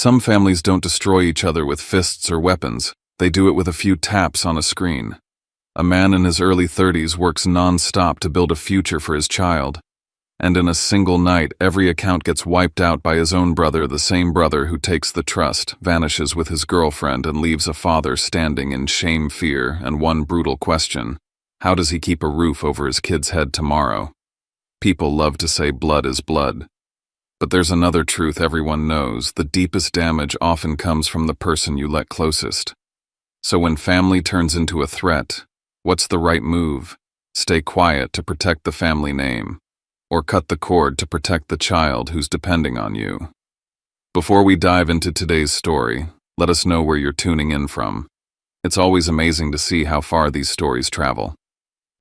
Some families don't destroy each other with fists or weapons. They do it with a few taps on a screen. A man in his early 30s works non-stop to build a future for his child. And in a single night, every account gets wiped out by his own brother, the same brother who takes the trust, vanishes with his girlfriend, and leaves a father standing in shame, fear, and one brutal question: how does he keep a roof over his kid's head tomorrow? People love to say blood is blood. But there's another truth everyone knows: the deepest damage often comes from the person you let closest. So when family turns into a threat, what's the right move? Stay quiet to protect the family name, or cut the cord to protect the child who's depending on you? Before we dive into today's story, let us know where you're tuning in from. It's always amazing to see how far these stories travel.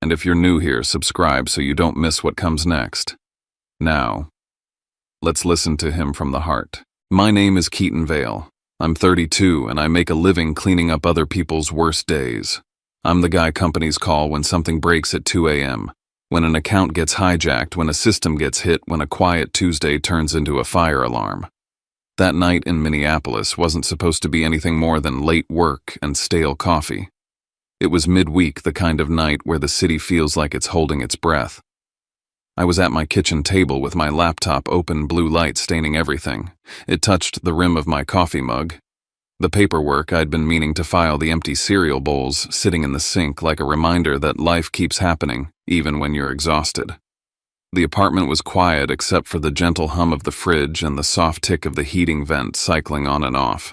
And if you're new here, subscribe so you don't miss what comes next. Now, let's listen to him from the heart. My name is Keaton Vale. I'm 32 and I make a living cleaning up other people's worst days. I'm the guy companies call when something breaks at 2 a.m., when an account gets hijacked, when a system gets hit, when a quiet Tuesday turns into a fire alarm. That night in Minneapolis wasn't supposed to be anything more than late work and stale coffee. It was midweek, the kind of night where the city feels like it's holding its breath. I was at my kitchen table with my laptop open, blue light staining everything. It touched the rim of my coffee mug. The paperwork I'd been meaning to file, the empty cereal bowls sitting in the sink like a reminder that life keeps happening, even when you're exhausted. The apartment was quiet except for the gentle hum of the fridge and the soft tick of the heating vent cycling on and off.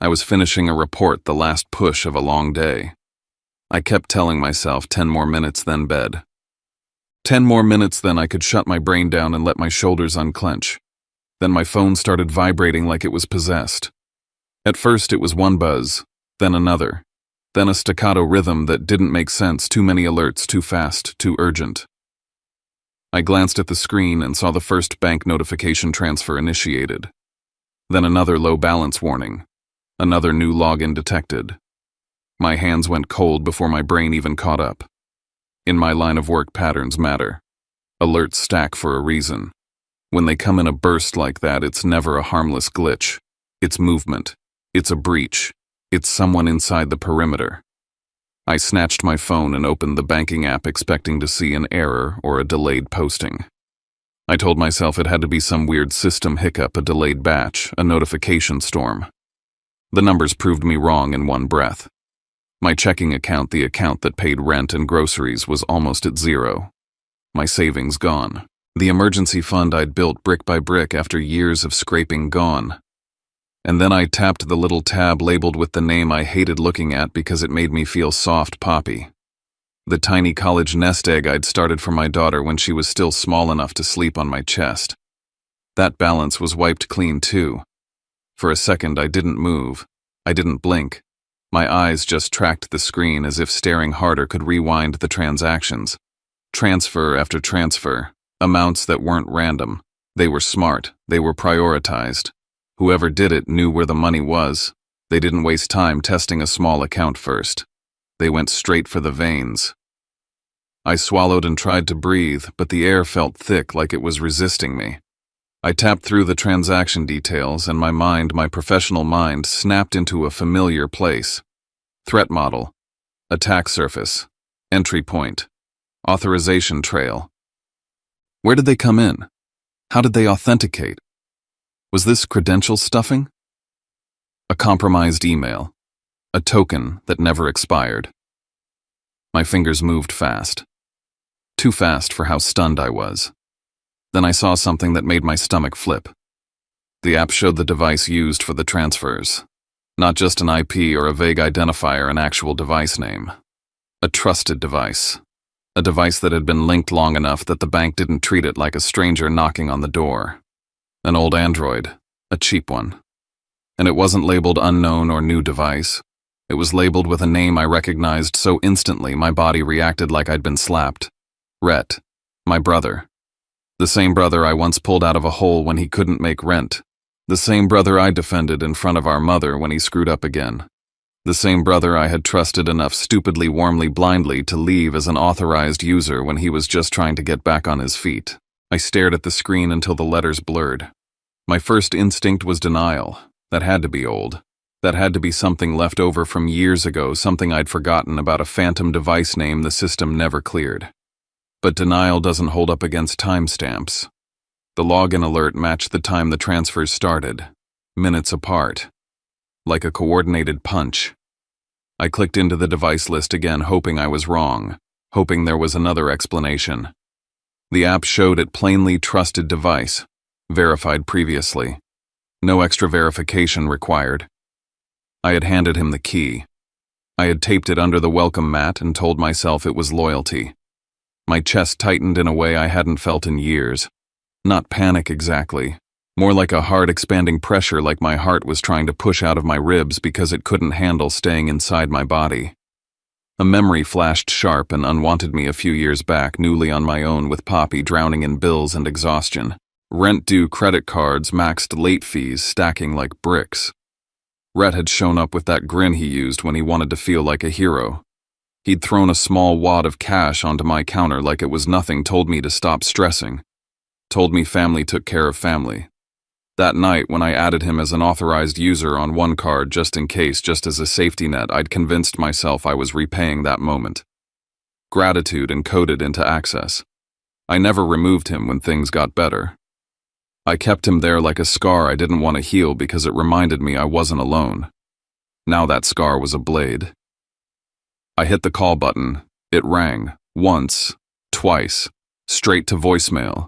I was finishing a report, the last push of a long day. I kept telling myself 10 more minutes, then bed. 10 more minutes, then I could shut my brain down and let my shoulders unclench. Then my phone started vibrating like it was possessed. At first it was one buzz, then another, then a staccato rhythm that didn't make sense, too many alerts, too fast, too urgent. I glanced at the screen and saw the first bank notification: transfer initiated. Then another low balance warning, another new login detected. My hands went cold before my brain even caught up. In my line of work, patterns matter. Alerts stack for a reason. When they come in a burst like that, it's never a harmless glitch. It's movement. It's a breach. It's someone inside the perimeter. I snatched my phone and opened the banking app, expecting to see an error or a delayed posting. I told myself it had to be some weird system hiccup, a delayed batch, a notification storm. The numbers proved me wrong in one breath. My checking account, the account that paid rent and groceries, was almost at zero. My savings gone. The emergency fund I'd built brick by brick after years of scraping gone. And then I tapped the little tab labeled with the name I hated looking at because it made me feel soft poppy. The tiny college nest egg I'd started for my daughter when she was still small enough to sleep on my chest. That balance was wiped clean too. For a second I didn't move. I didn't blink. My eyes just tracked the screen as if staring harder could rewind the transactions. Transfer after transfer. Amounts that weren't random. They were smart. They were prioritized. Whoever did it knew where the money was. They didn't waste time testing a small account first. They went straight for the veins. I swallowed and tried to breathe, but the air felt thick like it was resisting me. I tapped through the transaction details and my mind, my professional mind, snapped into a familiar place. Threat model, attack surface, entry point, authorization trail. Where did they come in? How did they authenticate? Was this credential stuffing? A compromised email, a token that never expired. My fingers moved fast. Too fast for how stunned I was. Then I saw something that made my stomach flip. The app showed the device used for the transfers. Not just an IP or a vague identifier, an actual device name. A trusted device. A device that had been linked long enough that the bank didn't treat it like a stranger knocking on the door. An old Android, a cheap one. And it wasn't labeled unknown or new device. It was labeled with a name I recognized so instantly my body reacted like I'd been slapped. Rhett, my brother. The same brother I once pulled out of a hole when he couldn't make rent. The same brother I defended in front of our mother when he screwed up again. The same brother I had trusted enough stupidly, warmly, blindly to leave as an authorized user when he was just trying to get back on his feet. I stared at the screen until the letters blurred. My first instinct was denial. That had to be old. That had to be something left over from years ago, something I'd forgotten about, a phantom device name the system never cleared. But denial doesn't hold up against timestamps. The login alert matched the time the transfers started, minutes apart, like a coordinated punch. I clicked into the device list again, hoping I was wrong, hoping there was another explanation. The app showed it plainly: trusted device, verified previously. No extra verification required. I had handed him the key. I had taped it under the welcome mat and told myself it was loyalty. My chest tightened in a way I hadn't felt in years. Not panic exactly, more like a hard expanding pressure, like my heart was trying to push out of my ribs because it couldn't handle staying inside my body. A memory flashed sharp and unwanted me a few years back, newly on my own with Poppy, drowning in bills and exhaustion. Rent-due credit cards, maxed late fees stacking like bricks. Rhett had shown up with that grin he used when he wanted to feel like a hero. He'd thrown a small wad of cash onto my counter like it was nothing, told me to stop stressing. Told me family took care of family. That night, when I added him as an authorized user on one card just in case, just as a safety net, I'd convinced myself I was repaying that moment. Gratitude encoded into access. I never removed him when things got better. I kept him there like a scar I didn't want to heal because it reminded me I wasn't alone. Now that scar was a blade. I hit the call button. It rang. Once. Twice. Straight to voicemail.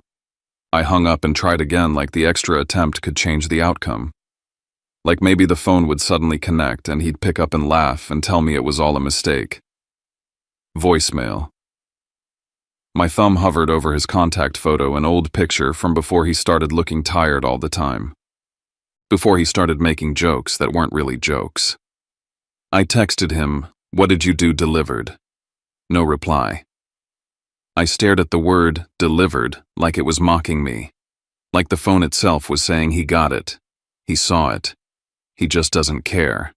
I hung up and tried again, like the extra attempt could change the outcome. Like maybe the phone would suddenly connect and he'd pick up and laugh and tell me it was all a mistake. Voicemail. My thumb hovered over his contact photo, an old picture from before he started looking tired all the time. Before he started making jokes that weren't really jokes. I texted him, "What did you do?" Delivered. No reply. I stared at the word delivered like it was mocking me. Like the phone itself was saying he got it. He saw it. He just doesn't care.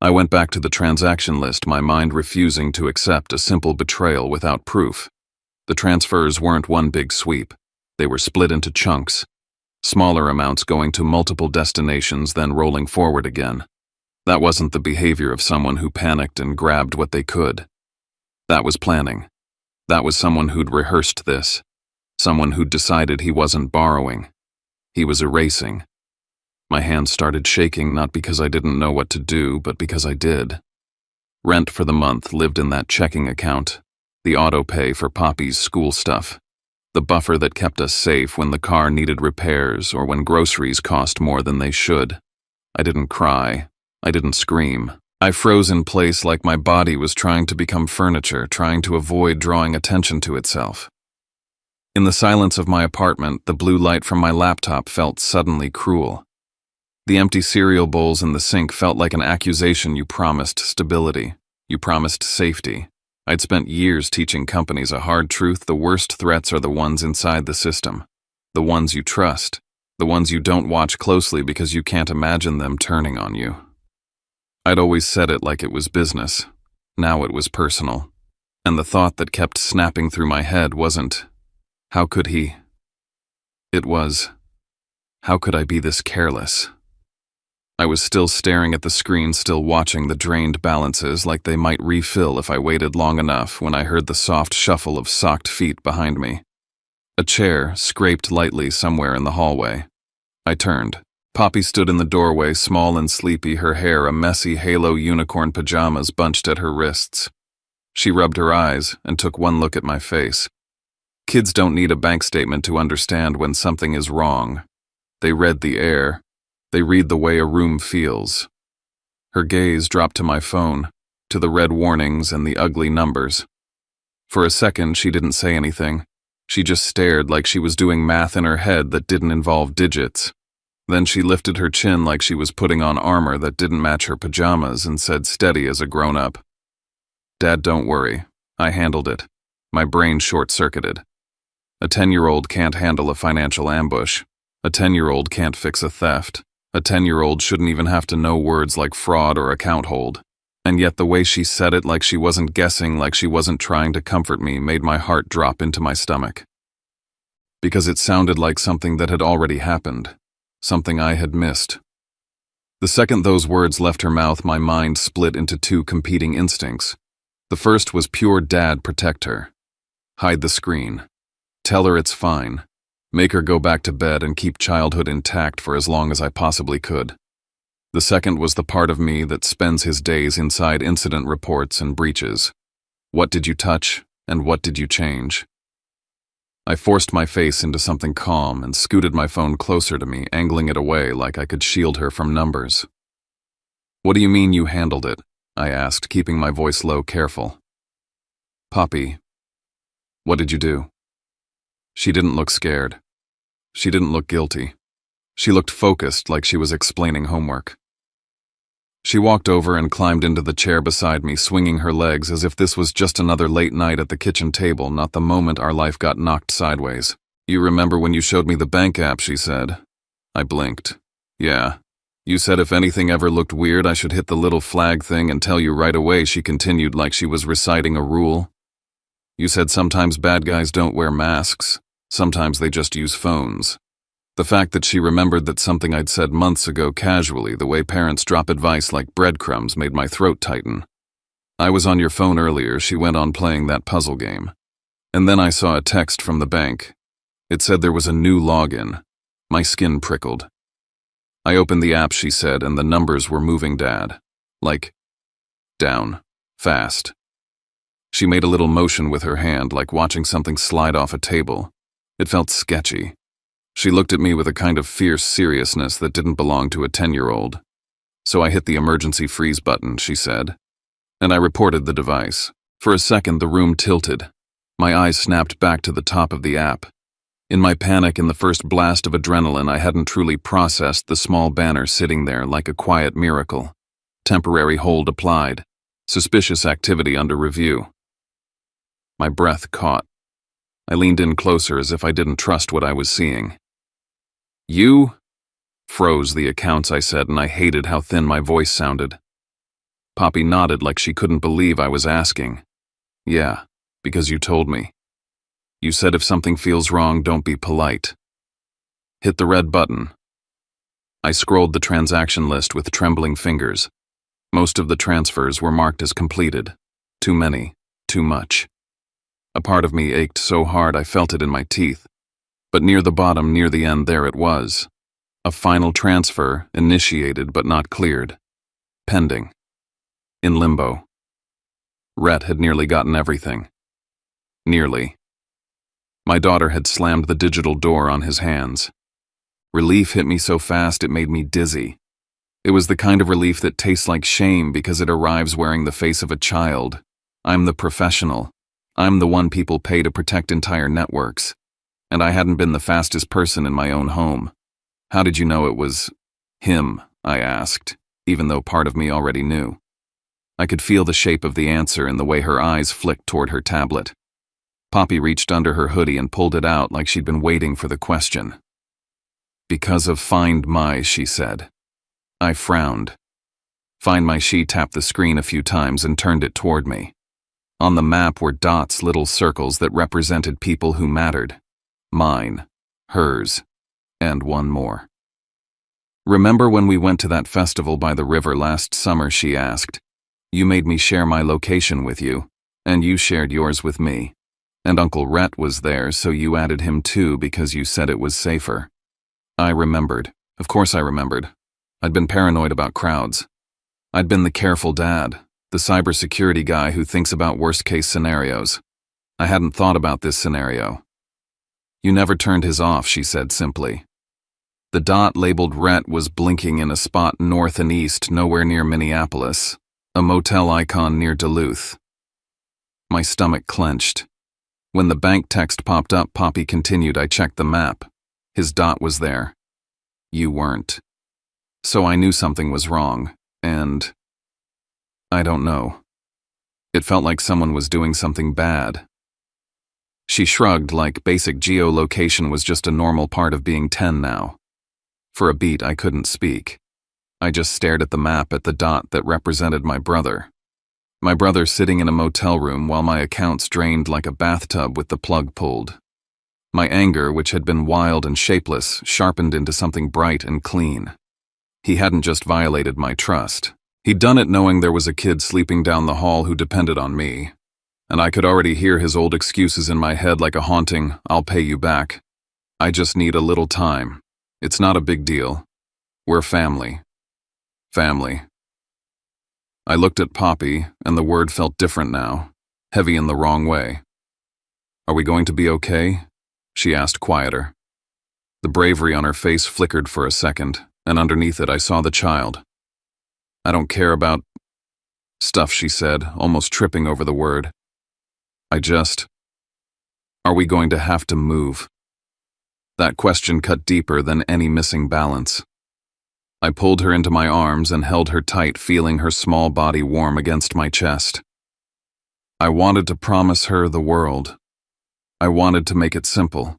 I went back to the transaction list, my mind refusing to accept a simple betrayal without proof. The transfers weren't one big sweep. They were split into chunks. Smaller amounts going to multiple destinations, then rolling forward again. That wasn't the behavior of someone who panicked and grabbed what they could. That was planning. That was someone who'd rehearsed this. Someone who'd decided he wasn't borrowing. He was erasing. My hands started shaking, not because I didn't know what to do, but because I did. Rent for the month lived in that checking account. The auto pay for Poppy's school stuff. The buffer that kept us safe when the car needed repairs or when groceries cost more than they should. I didn't cry. I didn't scream. I froze in place like my body was trying to become furniture, trying to avoid drawing attention to itself. In the silence of my apartment, the blue light from my laptop felt suddenly cruel. The empty cereal bowls in the sink felt like an accusation. You promised stability. You promised safety. I'd spent years teaching companies a hard truth: the worst threats are the ones inside the system. The ones you trust. The ones you don't watch closely because you can't imagine them turning on you. I'd always said it like it was business. Now it was personal. And the thought that kept snapping through my head wasn't, how could he? It was, how could I be this careless? I was still staring at the screen, still watching the drained balances like they might refill if I waited long enough, when I heard the soft shuffle of socked feet behind me. A chair scraped lightly somewhere in the hallway. I turned. Poppy stood in the doorway, small and sleepy, her hair a messy halo, unicorn pajamas bunched at her wrists. She rubbed her eyes and took one look at my face. Kids don't need a bank statement to understand when something is wrong. They read the air. They read the way a room feels. Her gaze dropped to my phone, to the red warnings and the ugly numbers. For a second, she didn't say anything. She just stared like she was doing math in her head that didn't involve digits. Then she lifted her chin like she was putting on armor that didn't match her pajamas and said, steady as a grown-up, "Dad, don't worry. I handled it." My brain short-circuited. A 10-year-old can't handle a financial ambush. A 10-year-old can't fix a theft. A 10-year-old shouldn't even have to know words like fraud or account hold. And yet the way she said it, like she wasn't guessing, like she wasn't trying to comfort me, made my heart drop into my stomach. Because it sounded like something that had already happened. something I had missed. The second those words left her mouth, my mind split into two competing instincts. The first was pure dad protect her. Hide the screen. Tell her it's fine. Make her go back to bed and keep childhood intact for as long as I possibly could. The second was the part of me that spends his days inside incident reports and breaches. What did you touch, and what did you change? I forced my face into something calm and scooted my phone closer to me, angling it away like I could shield her from numbers. What do you mean you handled it? I asked, keeping my voice low, careful. Poppy, what did you do? She didn't look scared. She didn't look guilty. She looked focused, like she was explaining homework. She walked over and climbed into the chair beside me, swinging her legs as if this was just another late night at the kitchen table, not the moment our life got knocked sideways. You remember when you showed me the bank app, she said. I blinked. Yeah. You said if anything ever looked weird, I should hit the little flag thing and tell you right away, she continued like she was reciting a rule. You said sometimes bad guys don't wear masks. Sometimes they just use phones. The fact that she remembered that something I'd said months ago casually, the way parents drop advice like breadcrumbs, made my throat tighten. I was on your phone earlier, she went on playing that puzzle game. And then I saw a text from the bank. It said there was a new login. My skin prickled. I opened the app, she said, and the numbers were moving, Dad. Like, down. Fast. She made a little motion with her hand, like watching something slide off a table. It felt sketchy. She looked at me with a kind of fierce seriousness that didn't belong to a 10-year-old. So I hit the emergency freeze button, she said. And I reported the device. For a second, the room tilted. My eyes snapped back to the top of the app. In my panic, in the first blast of adrenaline, I hadn't truly processed the small banner sitting there like a quiet miracle. Temporary hold applied. Suspicious activity under review. My breath caught. I leaned in closer as if I didn't trust what I was seeing. You? Froze the accounts, I said, and I hated how thin my voice sounded. Poppy nodded like she couldn't believe I was asking. Yeah, because you told me. You said if something feels wrong, don't be polite. Hit the red button. I scrolled the transaction list with trembling fingers. Most of the transfers were marked as completed. Too many, too much. A part of me ached so hard I felt it in my teeth. But near the bottom, near the end, there it was. A final transfer, initiated but not cleared. Pending. In limbo. Rhett had nearly gotten everything. Nearly. My daughter had slammed the digital door on his hands. Relief hit me so fast it made me dizzy. It was the kind of relief that tastes like shame because it arrives wearing the face of a child. I'm the professional. I'm the one people pay to protect entire networks. And I hadn't been the fastest person in my own home. How did you know it was him? I asked, even though part of me already knew. I could feel the shape of the answer in the way her eyes flicked toward her tablet. Poppy reached under her hoodie and pulled it out like she'd been waiting for the question. Because of Find My, she said. I frowned. Find My, she tapped the screen a few times and turned it toward me. On the map were dots, little circles that represented people who mattered. Mine, hers, and one more. Remember when we went to that festival by the river last summer, she asked. You made me share my location with you, and you shared yours with me. And Uncle Rhett was there, so you added him too because you said it was safer. I remembered. Of course I remembered. I'd been paranoid about crowds. I'd been the careful dad, the cybersecurity guy who thinks about worst-case scenarios. I hadn't thought about this scenario. You never turned his off, she said simply. The dot labeled Rhett was blinking in a spot north and east, nowhere near Minneapolis, a motel icon near Duluth. My stomach clenched. When the bank text popped up, Poppy continued, I checked the map. His dot was there. You weren't. So I knew something was wrong, and I don't know. It felt like someone was doing something bad. She shrugged like basic geolocation was just a normal part of being 10 now. For a beat, I couldn't speak. I just stared at the map at the dot that represented my brother. My brother sitting in a motel room while my accounts drained like a bathtub with the plug pulled. My anger, which had been wild and shapeless, sharpened into something bright and clean. He hadn't just violated my trust. He'd done it knowing there was a kid sleeping down the hall who depended on me. And I could already hear his old excuses in my head like a haunting, "I'll pay you back. I just need a little time. It's not a big deal. We're family." Family. I looked at Poppy, and the word felt different now, heavy in the wrong way. "Are we going to be okay?" she asked quieter. The bravery on her face flickered for a second, and underneath it I saw the child. "I don't care about stuff," she said, almost tripping over the word. Are we going to have to move?" That question cut deeper than any missing balance. I pulled her into my arms and held her tight, feeling her small body warm against my chest. I wanted to promise her the world. I wanted to make it simple.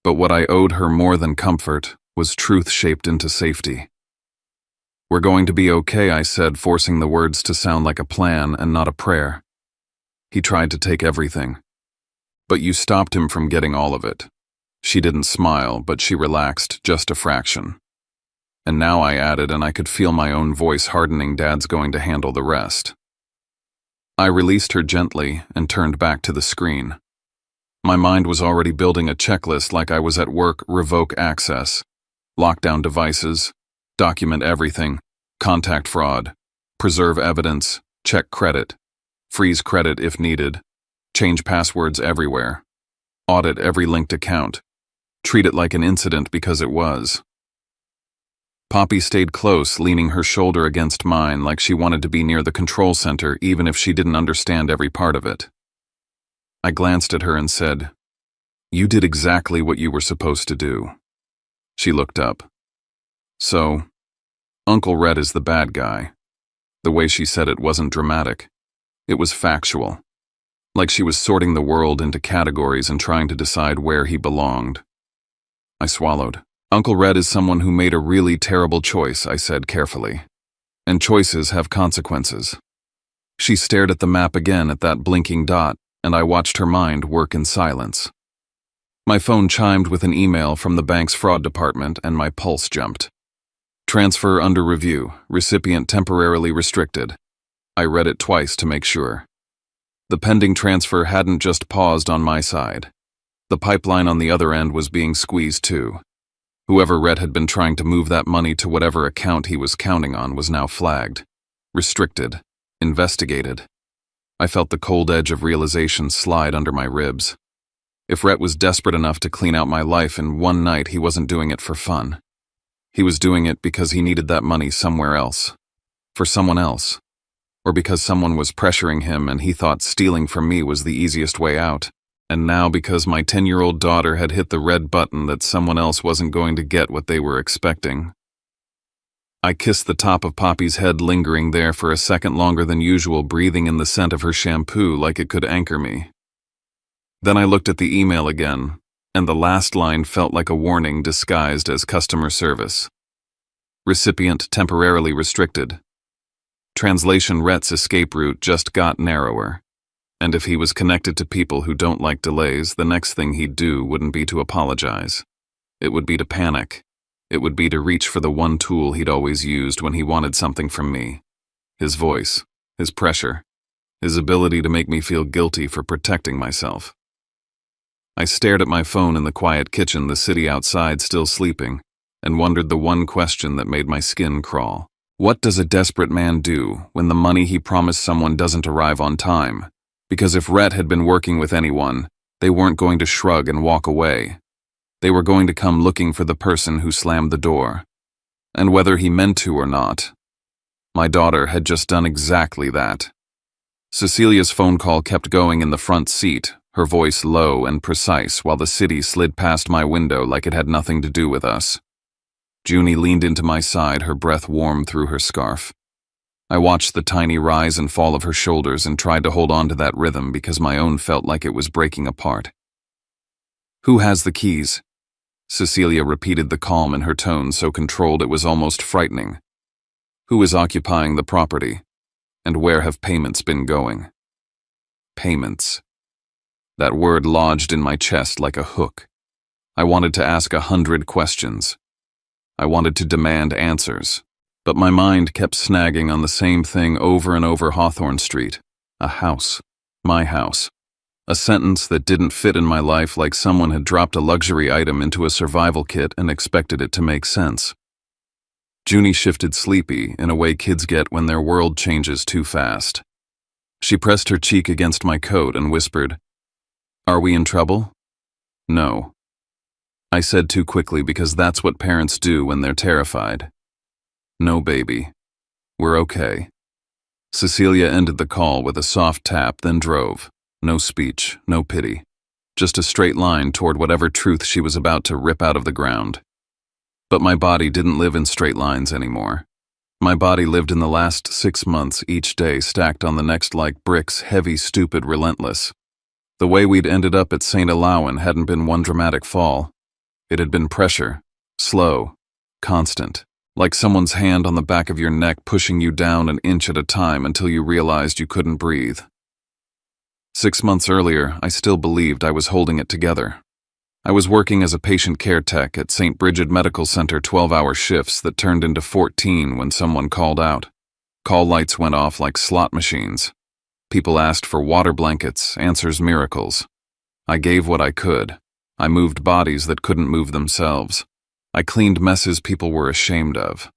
But what I owed her more than comfort was truth shaped into safety. "We're going to be okay," I said, forcing the words to sound like a plan and not a prayer. "He tried to take everything. But you stopped him from getting all of it." She didn't smile, but she relaxed just a fraction. And now I added, and I could feel my own voice hardening, "Dad's going to handle the rest." I released her gently and turned back to the screen. My mind was already building a checklist like I was at work: revoke access, lock down devices, document everything, contact fraud, preserve evidence, check credit, freeze credit if needed, change passwords everywhere, audit every linked account, treat it like an incident because it was. Poppy stayed close, leaning her shoulder against mine like she wanted to be near the control center even if she didn't understand every part of it. I glanced at her and said, "You did exactly what you were supposed to do." She looked up. "So, Uncle Red is the bad guy." The way she said it wasn't dramatic. It was factual. Like she was sorting the world into categories and trying to decide where he belonged. I swallowed. "Uncle Red is someone who made a really terrible choice," I said carefully. "And choices have consequences." She stared at the map again, at that blinking dot, and I watched her mind work in silence. My phone chimed with an email from the bank's fraud department, and my pulse jumped. "Transfer under review. Recipient temporarily restricted." I read it twice to make sure. The pending transfer hadn't just paused on my side. The pipeline on the other end was being squeezed too. Whoever Red had been trying to move that money to whatever account he was counting on was now flagged, restricted, investigated. I felt the cold edge of realization slide under my ribs. If Rhett was desperate enough to clean out my life in one night, he wasn't doing it for fun. He was doing it because he needed that money somewhere else, for someone else, or because someone was pressuring him and he thought stealing from me was the easiest way out. And now because my 10-year-old daughter had hit the red button that someone else wasn't going to get what they were expecting. I kissed the top of Poppy's head, lingering there for a second longer than usual, breathing in the scent of her shampoo like it could anchor me. Then I looked at the email again, and the last line felt like a warning disguised as customer service. Recipient temporarily restricted. Translation: Rhett's escape route just got narrower. And if he was connected to people who don't like delays, the next thing he'd do wouldn't be to apologize. It would be to panic. It would be to reach for the one tool he'd always used when he wanted something from me. His voice, his pressure, his ability to make me feel guilty for protecting myself. I stared at my phone in the quiet kitchen, the city outside still sleeping, and wondered the one question that made my skin crawl. What does a desperate man do when the money he promised someone doesn't arrive on time? Because if Rhett had been working with anyone, they weren't going to shrug and walk away. They were going to come looking for the person who slammed the door. And whether he meant to or not, my daughter had just done exactly that. Cecilia's phone call kept going in the front seat, her voice low and precise, while the city slid past my window like it had nothing to do with us. Junie leaned into my side, her breath warm through her scarf. I watched the tiny rise and fall of her shoulders and tried to hold on to that rhythm because my own felt like it was breaking apart. "Who has the keys?" Cecilia repeated, the calm in her tone so controlled it was almost frightening. "Who is occupying the property? And where have payments been going?" Payments. That word lodged in my chest like a hook. I wanted to ask 100 questions. I wanted to demand answers. But my mind kept snagging on the same thing over and over Hawthorne Street. A house. My house. A sentence that didn't fit in my life, like someone had dropped a luxury item into a survival kit and expected it to make sense. Junie shifted sleepy in a way kids get when their world changes too fast. She pressed her cheek against my coat and whispered, "Are we in trouble?" "No." I said too quickly because that's what parents do when they're terrified. "No, baby. We're okay." Cecilia ended the call with a soft tap, then drove. No speech, no pity. Just a straight line toward whatever truth she was about to rip out of the ground. But my body didn't live in straight lines anymore. My body lived in the last 6 months, each day stacked on the next like bricks, heavy, stupid, relentless. The way we'd ended up at St. Alowan hadn't been one dramatic fall. It had been pressure, slow, constant, like someone's hand on the back of your neck pushing you down an inch at a time until you realized you couldn't breathe. 6 months earlier, I still believed I was holding it together. I was working as a patient care tech at St. Bridget Medical Center, 12-hour shifts that turned into 14 when someone called out. Call lights went off like slot machines. People asked for water blankets, answers miracles. I gave what I could. I moved bodies that couldn't move themselves. I cleaned messes people were ashamed of.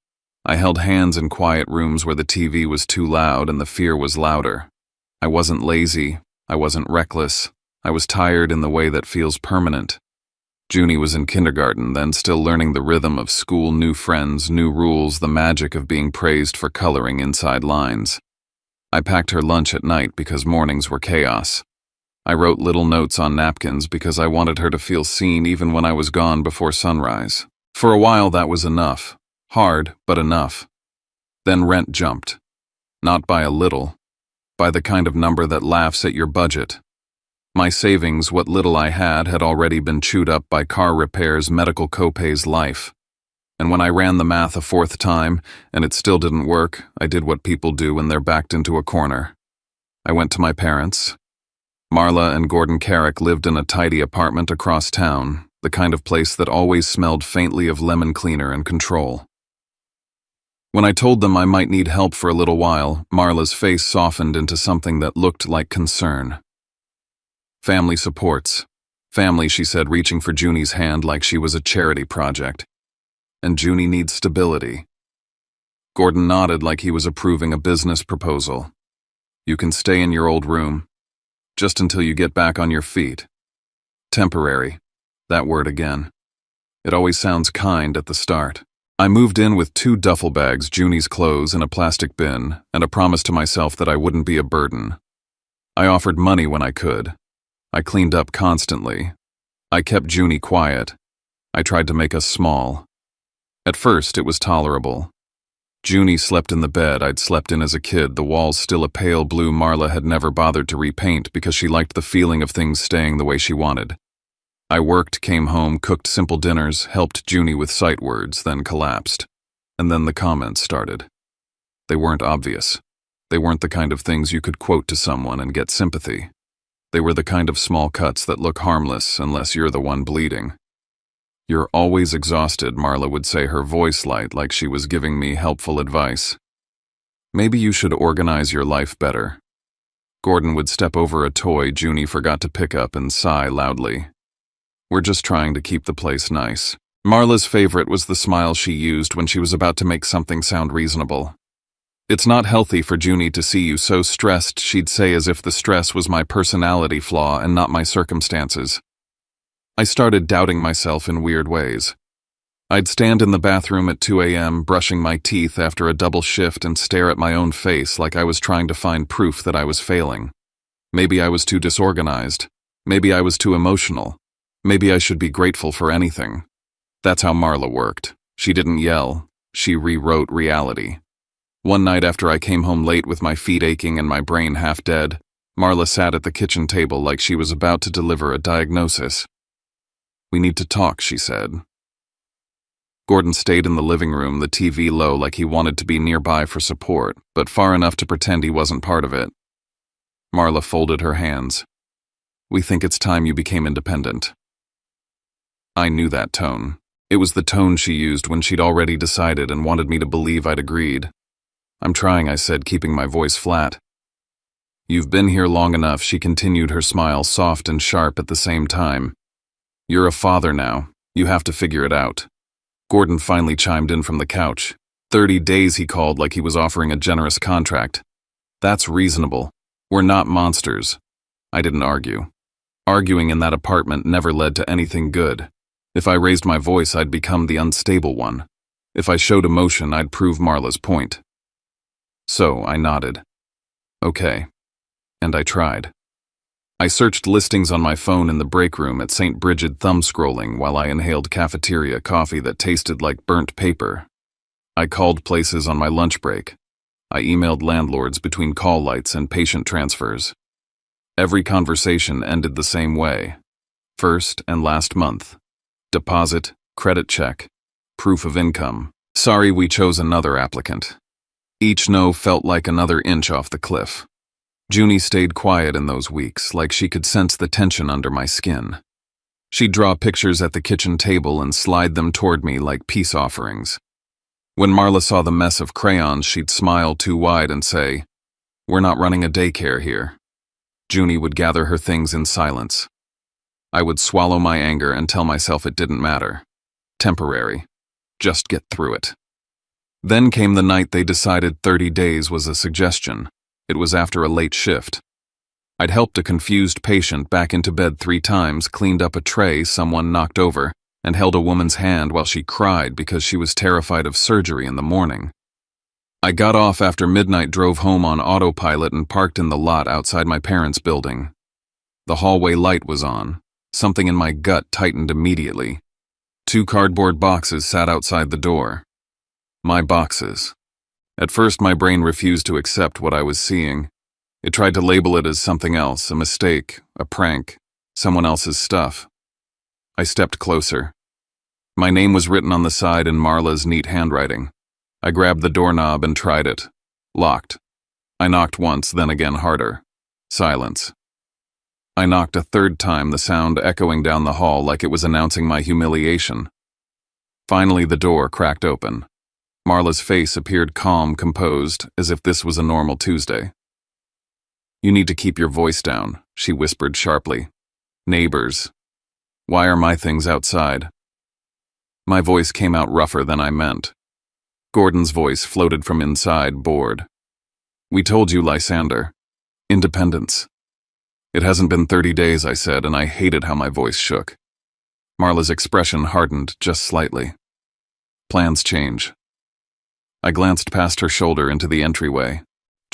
I held hands in quiet rooms where the TV was too loud and the fear was louder. I wasn't lazy. I wasn't reckless. I was tired in the way that feels permanent. Junie was in kindergarten, then still learning the rhythm of school, new friends, new rules, the magic of being praised for coloring inside lines. I packed her lunch at night because mornings were chaos. I wrote little notes on napkins because I wanted her to feel seen even when I was gone before sunrise. For a while that was enough. Hard, but enough. Then rent jumped. Not by a little. By the kind of number that laughs at your budget. My savings, what little I had already been chewed up by car repairs, medical copays, life. And when I ran the math a 4th time, and it still didn't work, I did what people do when they're backed into a corner. I went to my parents. Marla and Gordon Carrick lived in a tidy apartment across town, the kind of place that always smelled faintly of lemon cleaner and control. When I told them I might need help for a little while, Marla's face softened into something that looked like concern. "Family supports. Family," she said, reaching for Junie's hand like she was a charity project. "And Junie needs stability." Gordon nodded like he was approving a business proposal. "You can stay in your old room. Just until you get back on your feet." Temporary. That word again. It always sounds kind at the start. I moved in with 2 duffel bags, Junie's clothes in a plastic bin, and a promise to myself that I wouldn't be a burden. I offered money when I could. I cleaned up constantly. I kept Junie quiet. I tried to make us small. At first, it was tolerable. Junie slept in the bed I'd slept in as a kid, the walls still a pale blue Marla had never bothered to repaint because she liked the feeling of things staying the way she wanted. I worked, came home, cooked simple dinners, helped Junie with sight words, then collapsed. And then the comments started. They weren't obvious. They weren't the kind of things you could quote to someone and get sympathy. They were the kind of small cuts that look harmless unless you're the one bleeding. "You're always exhausted," Marla would say, her voice light like she was giving me helpful advice. "Maybe you should organize your life better." Gordon would step over a toy Junie forgot to pick up and sigh loudly. "We're just trying to keep the place nice." Marla's favorite was the smile she used when she was about to make something sound reasonable. "It's not healthy for Junie to see you so stressed," she'd say, as if the stress was my personality flaw and not my circumstances. I started doubting myself in weird ways. I'd stand in the bathroom at 2 a.m., brushing my teeth after a double shift, and stare at my own face like I was trying to find proof that I was failing. Maybe I was too disorganized. Maybe I was too emotional. Maybe I should be grateful for anything. That's how Marla worked. She didn't yell. She rewrote reality. One night after I came home late with my feet aching and my brain half dead, Marla sat at the kitchen table like she was about to deliver a diagnosis. "We need to talk," she said. Gordon stayed in the living room, the TV low like he wanted to be nearby for support, but far enough to pretend he wasn't part of it. Marla folded her hands. "We think it's time you became independent." I knew that tone. It was the tone she used when she'd already decided and wanted me to believe I'd agreed. "I'm trying," I said, keeping my voice flat. "You've been here long enough," she continued, her smile soft and sharp at the same time. "You're a father now. You have to figure it out." Gordon finally chimed in from the couch. 30 days, he called like he was offering a generous contract. "That's reasonable. We're not monsters." I didn't argue. Arguing in that apartment never led to anything good. If I raised my voice, I'd become the unstable one. If I showed emotion, I'd prove Marla's point. So I nodded. Okay. And I tried. I searched listings on my phone in the break room at St. Bridget, thumb-scrolling while I inhaled cafeteria coffee that tasted like burnt paper. I called places on my lunch break. I emailed landlords between call lights and patient transfers. Every conversation ended the same way. First and last month. Deposit, credit check, proof of income. Sorry, we chose another applicant. Each no felt like another inch off the cliff. Junie stayed quiet in those weeks, like she could sense the tension under my skin. She'd draw pictures at the kitchen table and slide them toward me like peace offerings. When Marla saw the mess of crayons, she'd smile too wide and say, "We're not running a daycare here." Junie would gather her things in silence. I would swallow my anger and tell myself it didn't matter. Temporary. Just get through it. Then came the night they decided 30 days was a suggestion. It was after a late shift. I'd helped a confused patient back into bed 3 times, cleaned up a tray someone knocked over, and held a woman's hand while she cried because she was terrified of surgery in the morning. I got off after midnight, drove home on autopilot, and parked in the lot outside my parents' building. The hallway light was on. Something in my gut tightened immediately. 2 cardboard boxes sat outside the door. My boxes. At first, my brain refused to accept what I was seeing. It tried to label it as something else, a mistake, a prank, someone else's stuff. I stepped closer. My name was written on the side in Marla's neat handwriting. I grabbed the doorknob and tried it. Locked. I knocked once, then again harder. Silence. I knocked a 3rd time, the sound echoing down the hall like it was announcing my humiliation. Finally, the door cracked open. Marla's face appeared calm, composed, as if this was a normal Tuesday. "You need to keep your voice down," she whispered sharply. "Neighbors. Why are my things outside?" My voice came out rougher than I meant. Gordon's voice floated from inside, bored. "We told you, Lysander. Independence." "It hasn't been 30 days, I said, and I hated how my voice shook. Marla's expression hardened just slightly. "Plans change." I glanced past her shoulder into the entryway.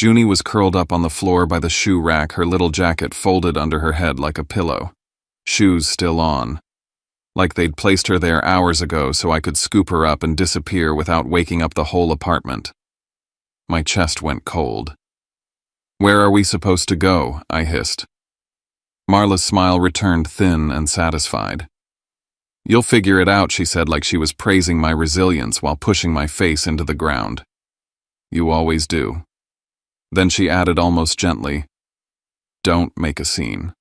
Junie was curled up on the floor by the shoe rack, her little jacket folded under her head like a pillow. Shoes still on. Like they'd placed her there hours ago so I could scoop her up and disappear without waking up the whole apartment. My chest went cold. "Where are we supposed to go?" I hissed. Marla's smile returned, thin and satisfied. "You'll figure it out," she said, like she was praising my resilience while pushing my face into the ground. "You always do." Then she added almost gently, "Don't make a scene."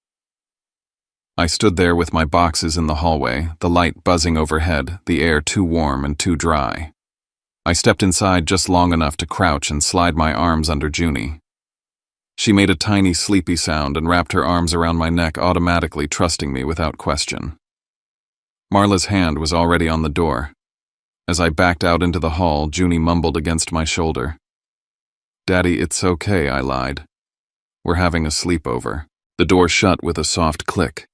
I stood there with my boxes in the hallway, the light buzzing overhead, the air too warm and too dry. I stepped inside just long enough to crouch and slide my arms under Junie. She made a tiny sleepy sound and wrapped her arms around my neck, automatically trusting me without question. Marla's hand was already on the door. As I backed out into the hall, Junie mumbled against my shoulder. "Daddy, it's okay," I lied. "We're having a sleepover." The door shut with a soft click.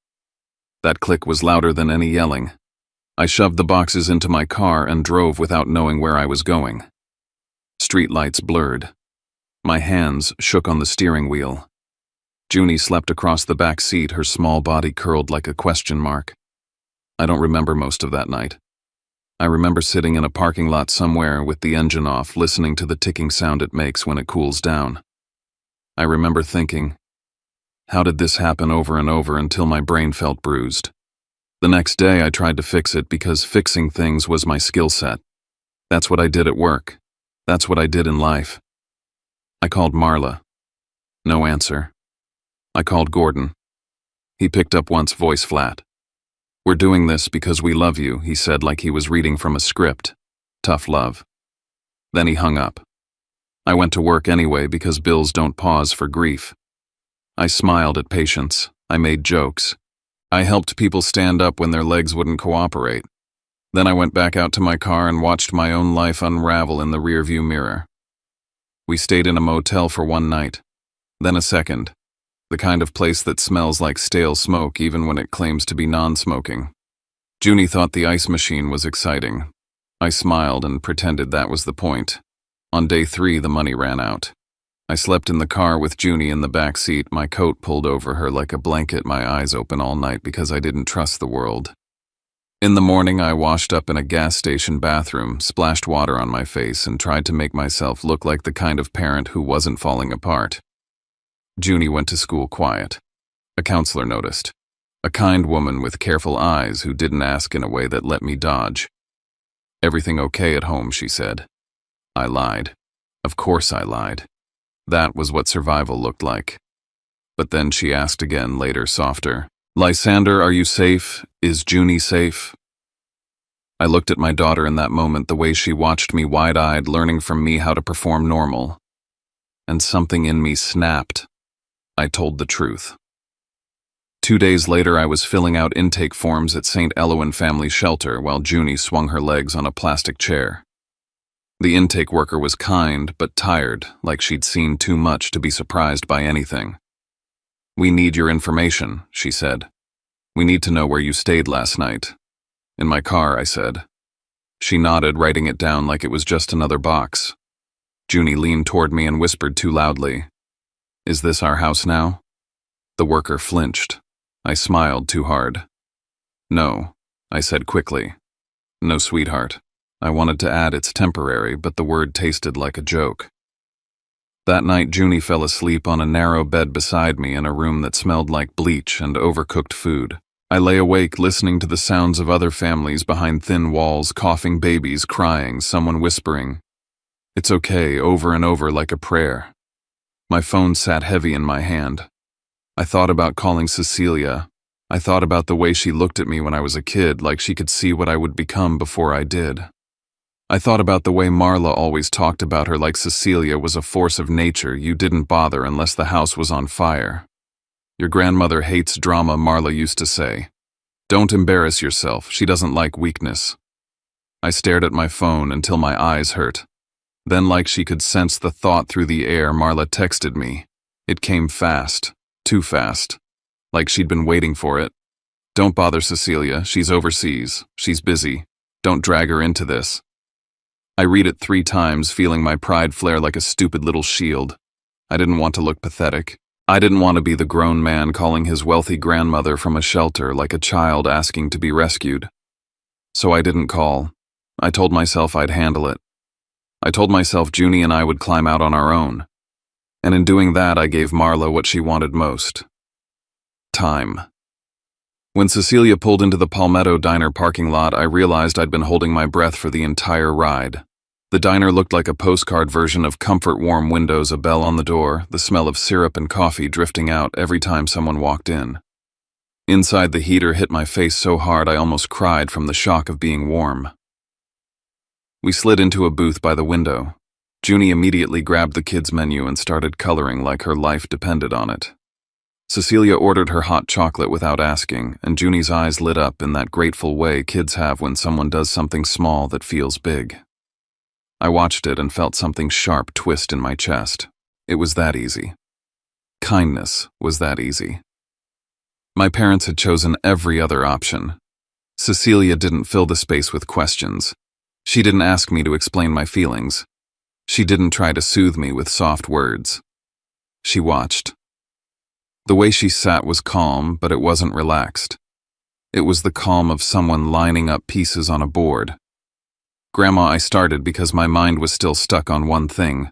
That click was louder than any yelling. I shoved the boxes into my car and drove without knowing where I was going. Streetlights blurred. My hands shook on the steering wheel. Junie slept across the back seat, her small body curled like a question mark. I don't remember most of that night. I remember sitting in a parking lot somewhere with the engine off, listening to the ticking sound it makes when it cools down. I remember thinking, how did this happen over and over until my brain felt bruised? The next day I tried to fix it because fixing things was my skill set. That's what I did at work. That's what I did in life. I called Marla. No answer. I called Gordon. He picked up once, voice flat. "We're doing this because we love you," he said like he was reading from a script. Tough love. Then he hung up. I went to work anyway because bills don't pause for grief. I smiled at patients. I made jokes. I helped people stand up when their legs wouldn't cooperate. Then I went back out to my car and watched my own life unravel in the rearview mirror. We stayed in a motel for one night, then a second, the kind of place that smells like stale smoke even when it claims to be non-smoking. Junie thought the ice machine was exciting. I smiled and pretended that was the point. On day 3, the money ran out. I slept in the car with Junie in the back seat, my coat pulled over her like a blanket, my eyes open all night because I didn't trust the world. In the morning, I washed up in a gas station bathroom, splashed water on my face, and tried to make myself look like the kind of parent who wasn't falling apart. Junie went to school quiet. A counselor noticed. A kind woman with careful eyes who didn't ask in a way that let me dodge. "Everything okay at home?" she said. I lied. Of course I lied. That was what survival looked like. But then she asked again later, softer. "Lysander, are you safe? Is Junie safe?" I looked at my daughter in that moment, the way she watched me wide-eyed, learning from me how to perform normal. And something in me snapped. I told the truth. 2 days later, I was filling out intake forms at St. Eloan Family Shelter while Junie swung her legs on a plastic chair. The intake worker was kind but tired, like she'd seen too much to be surprised by anything. "We need your information," she said. "We need to know where you stayed last night." "In my car," I said. She nodded, writing it down like it was just another box. Junie leaned toward me and whispered too loudly, "Is this our house now?" The worker flinched. I smiled too hard. "No," I said quickly. "No, sweetheart." I wanted to add it's temporary, but the word tasted like a joke. That night, Junie fell asleep on a narrow bed beside me in a room that smelled like bleach and overcooked food. I lay awake listening to the sounds of other families behind thin walls, coughing babies, crying, someone whispering, "It's okay," over and over like a prayer. My phone sat heavy in my hand. I thought about calling Cecilia. I thought about the way she looked at me when I was a kid, like she could see what I would become before I did. I thought about the way Marla always talked about her, like Cecilia was a force of nature. You didn't bother unless the house was on fire. "Your grandmother hates drama," Marla used to say. "Don't embarrass yourself. She doesn't like weakness." I stared at my phone until my eyes hurt. Then, like she could sense the thought through the air, Marla texted me. It came fast, too fast, like she'd been waiting for it. "Don't bother Cecilia. She's overseas. She's busy. Don't drag her into this." I read it 3 times, feeling my pride flare like a stupid little shield. I didn't want to look pathetic. I didn't want to be the grown man calling his wealthy grandmother from a shelter like a child asking to be rescued. So I didn't call. I told myself I'd handle it. I told myself Junie and I would climb out on our own. And in doing that, I gave Marla what she wanted most. Time. When Cecilia pulled into the Palmetto Diner parking lot, I realized I'd been holding my breath for the entire ride. The diner looked like a postcard version of comfort warm windows, a bell on the door, the smell of syrup and coffee drifting out every time someone walked in. Inside, the heater hit my face so hard I almost cried from the shock of being warm. We slid into a booth by the window. Junie immediately grabbed the kids' menu and started coloring like her life depended on it. Cecilia ordered her hot chocolate without asking, and Junie's eyes lit up in that grateful way kids have when someone does something small that feels big. I watched it and felt something sharp twist in my chest. It was that easy. Kindness was that easy. My parents had chosen every other option. Cecilia didn't fill the space with questions. She didn't ask me to explain my feelings. She didn't try to soothe me with soft words. She watched. The way she sat was calm, but it wasn't relaxed. It was the calm of someone lining up pieces on a board. "Grandma," I started because my mind was still stuck on one thing.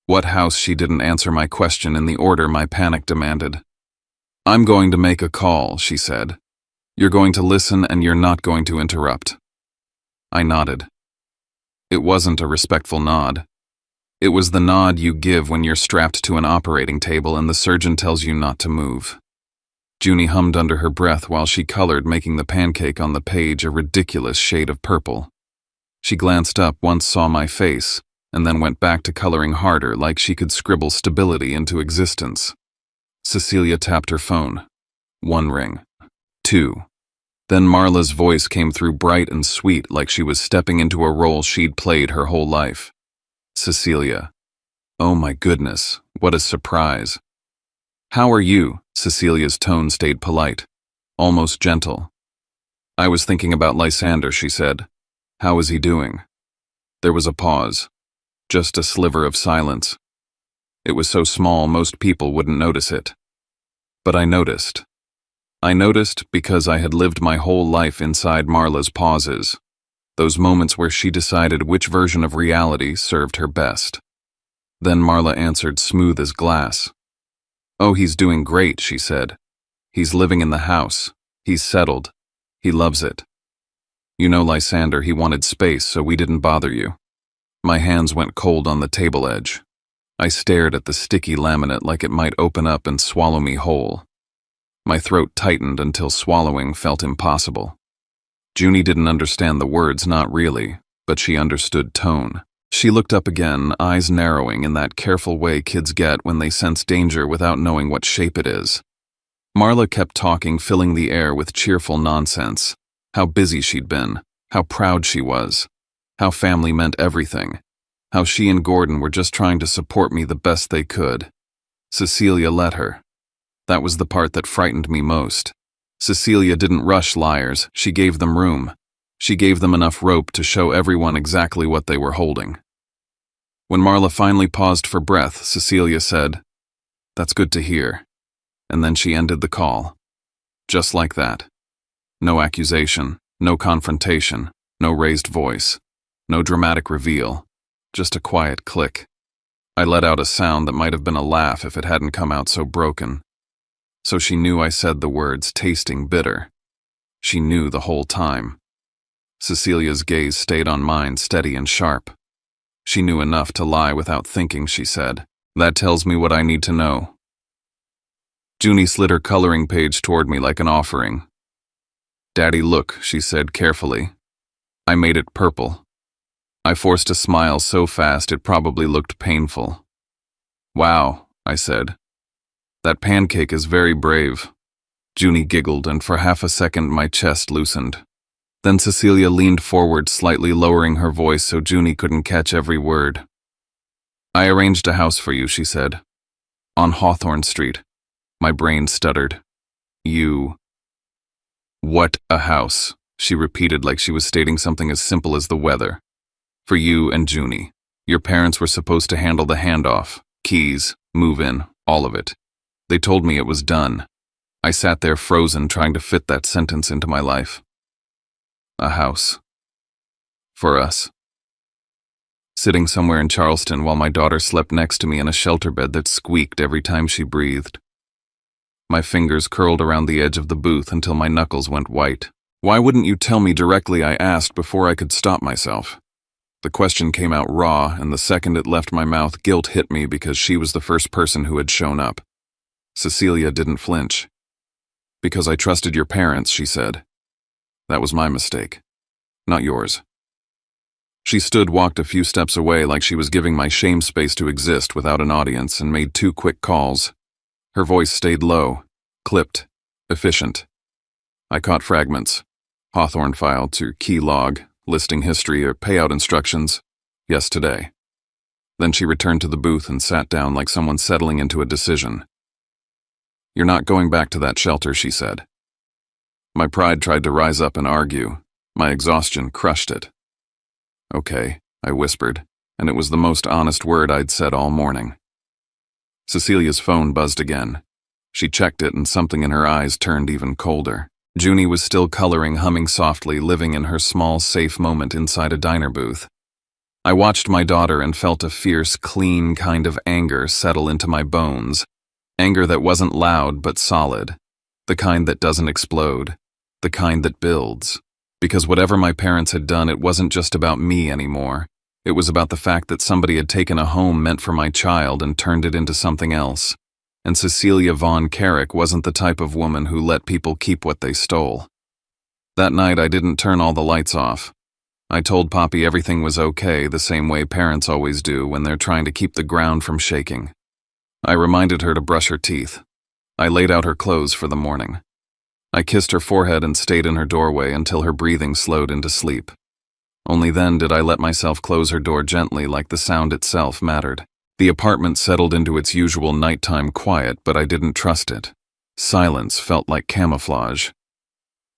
What house? She didn't answer my question in the order my panic demanded. "I'm going to make a call," she said. "You're going to listen and you're not going to interrupt." I nodded. It wasn't a respectful nod. It was the nod you give when you're strapped to an operating table and the surgeon tells you not to move. Junie hummed under her breath while she colored, making the pancake on the page a ridiculous shade of purple. She glanced up once, saw my face, and then went back to coloring harder, like she could scribble stability into existence. Cecilia tapped her phone. 1 ring. 2. Then Marla's voice came through, bright and sweet, like she was stepping into a role she'd played her whole life. Cecilia. Oh my goodness, what a surprise. How are you? Cecilia's tone stayed polite, almost gentle. I was thinking about Lysander, she said. How is he doing? There was a pause. Just a sliver of silence. It was so small most people wouldn't notice it. But I noticed. I noticed because I had lived my whole life inside Marla's pauses, those moments where she decided which version of reality served her best. Then Marla answered, smooth as glass. Oh, he's doing great, she said. He's living in the house. He's settled. He loves it. You know, Lysander, he wanted space, so we didn't bother you. My hands went cold on the table edge. I stared at the sticky laminate like it might open up and swallow me whole. My throat tightened until swallowing felt impossible. Junie didn't understand the words, not really, but she understood tone. She looked up again, eyes narrowing in that careful way kids get when they sense danger without knowing what shape it is. Marla kept talking, filling the air with cheerful nonsense. How busy she'd been, how proud she was, how family meant everything, how she and Gordon were just trying to support me the best they could. Cecilia let her. That was the part that frightened me most. Cecilia didn't rush liars, she gave them room. She gave them enough rope to show everyone exactly what they were holding. When Marla finally paused for breath, Cecilia said, That's good to hear. And then she ended the call. Just like that. No accusation, no confrontation, no raised voice, no dramatic reveal, just a quiet click. I let out a sound that might have been a laugh if it hadn't come out so broken. So she knew I said the words, tasting bitter. She knew the whole time. Cecilia's gaze stayed on mine, steady and sharp. She knew enough to lie without thinking, she said. That tells me what I need to know. Junie slid her coloring page toward me like an offering. Daddy, look, she said carefully. I made it purple. I forced a smile so fast it probably looked painful. Wow, I said. That pancake is very brave. Junie giggled, and for half a second my chest loosened. Then Cecilia leaned forward, slightly lowering her voice so Junie couldn't catch every word. I arranged a house for you, she said. On Hawthorne Street. My brain stuttered. You... What a house, she repeated like she was stating something as simple as the weather. For you and Junie. Your parents were supposed to handle the handoff, keys, move-in, all of it. They told me it was done. I sat there frozen, trying to fit that sentence into my life. A house. For us. Sitting somewhere in Charleston while my daughter slept next to me in a shelter bed that squeaked every time she breathed. My fingers curled around the edge of the booth until my knuckles went white. Why wouldn't you tell me directly, I asked before I could stop myself. The question came out raw, and the second it left my mouth, guilt hit me because she was the first person who had shown up. Cecilia didn't flinch. Because I trusted your parents, she said. That was my mistake. Not yours. She stood, walked a few steps away like she was giving my shame space to exist without an audience, and made 2 quick calls. Her voice stayed low, clipped, efficient. I caught fragments. Hawthorne file to key log, listing history or payout instructions. Yes, today. Then she returned to the booth and sat down like someone settling into a decision. You're not going back to that shelter, she said. My pride tried to rise up and argue. My exhaustion crushed it. Okay, I whispered, and it was the most honest word I'd said all morning. Cecilia's phone buzzed again. She checked it, and something in her eyes turned even colder. Junie was still coloring, humming softly, living in her small, safe moment inside a diner booth. I watched my daughter and felt a fierce, clean kind of anger settle into my bones. Anger that wasn't loud but solid. The kind that doesn't explode. The kind that builds. Because whatever my parents had done, it wasn't just about me anymore. It was about the fact that somebody had taken a home meant for my child and turned it into something else. And Cecilia Von Carrick wasn't the type of woman who let people keep what they stole. That night I didn't turn all the lights off. I told Poppy everything was okay, the same way parents always do when they're trying to keep the ground from shaking. I reminded her to brush her teeth. I laid out her clothes for the morning. I kissed her forehead and stayed in her doorway until her breathing slowed into sleep. Only then did I let myself close her door gently, like the sound itself mattered. The apartment settled into its usual nighttime quiet, but I didn't trust it. Silence felt like camouflage.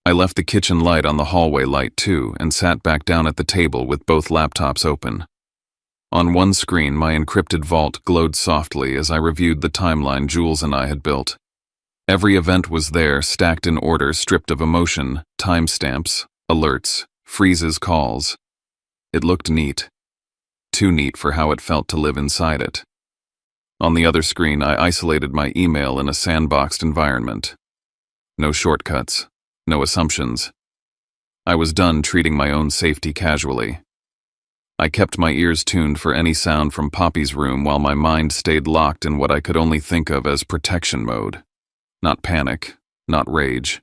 I left the kitchen light on the hallway light too, and sat back down at the table with both laptops open. On one screen, my encrypted vault glowed softly as I reviewed the timeline Jules and I had built. Every event was there, stacked in order, stripped of emotion, timestamps, alerts, freezes, calls. It looked neat. Too neat for how it felt to live inside it. On the other screen, I isolated my email in a sandboxed environment. No shortcuts, no assumptions. I was done treating my own safety casually. I kept my ears tuned for any sound from Poppy's room while my mind stayed locked in what I could only think of as protection mode. Not panic, not rage.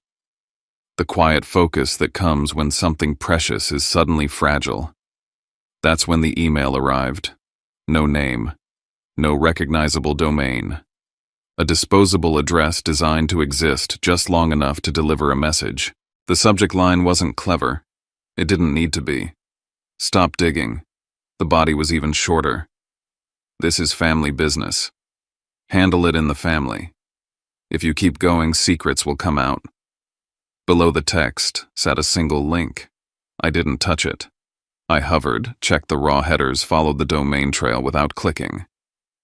The quiet focus that comes when something precious is suddenly fragile. That's when the email arrived. No name. No recognizable domain. A disposable address designed to exist just long enough to deliver a message. The subject line wasn't clever. It didn't need to be. Stop digging. The body was even shorter. This is family business. Handle it in the family. If you keep going, secrets will come out. Below the text sat a single link. I didn't touch it. I hovered, checked the raw headers, followed the domain trail without clicking.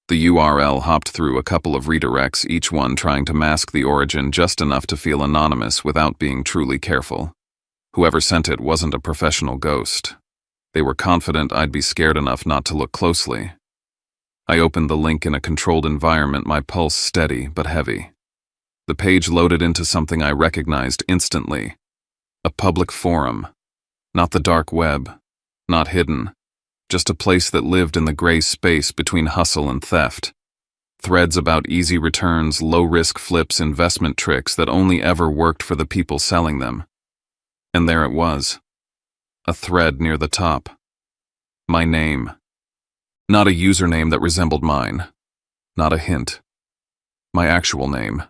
The URL hopped through a couple of redirects, each one trying to mask the origin just enough to feel anonymous without being truly careful. Whoever sent it wasn't a professional ghost. They were confident I'd be scared enough not to look closely. I opened the link in a controlled environment, my pulse steady but heavy. The page loaded into something I recognized instantly. A public forum. Not the dark web. Not hidden. Just a place that lived in the gray space between hustle and theft. Threads about easy returns, low-risk flips, investment tricks that only ever worked for the people selling them. And there it was. A thread near the top. My name. Not a username that resembled mine. Not a hint. My actual name.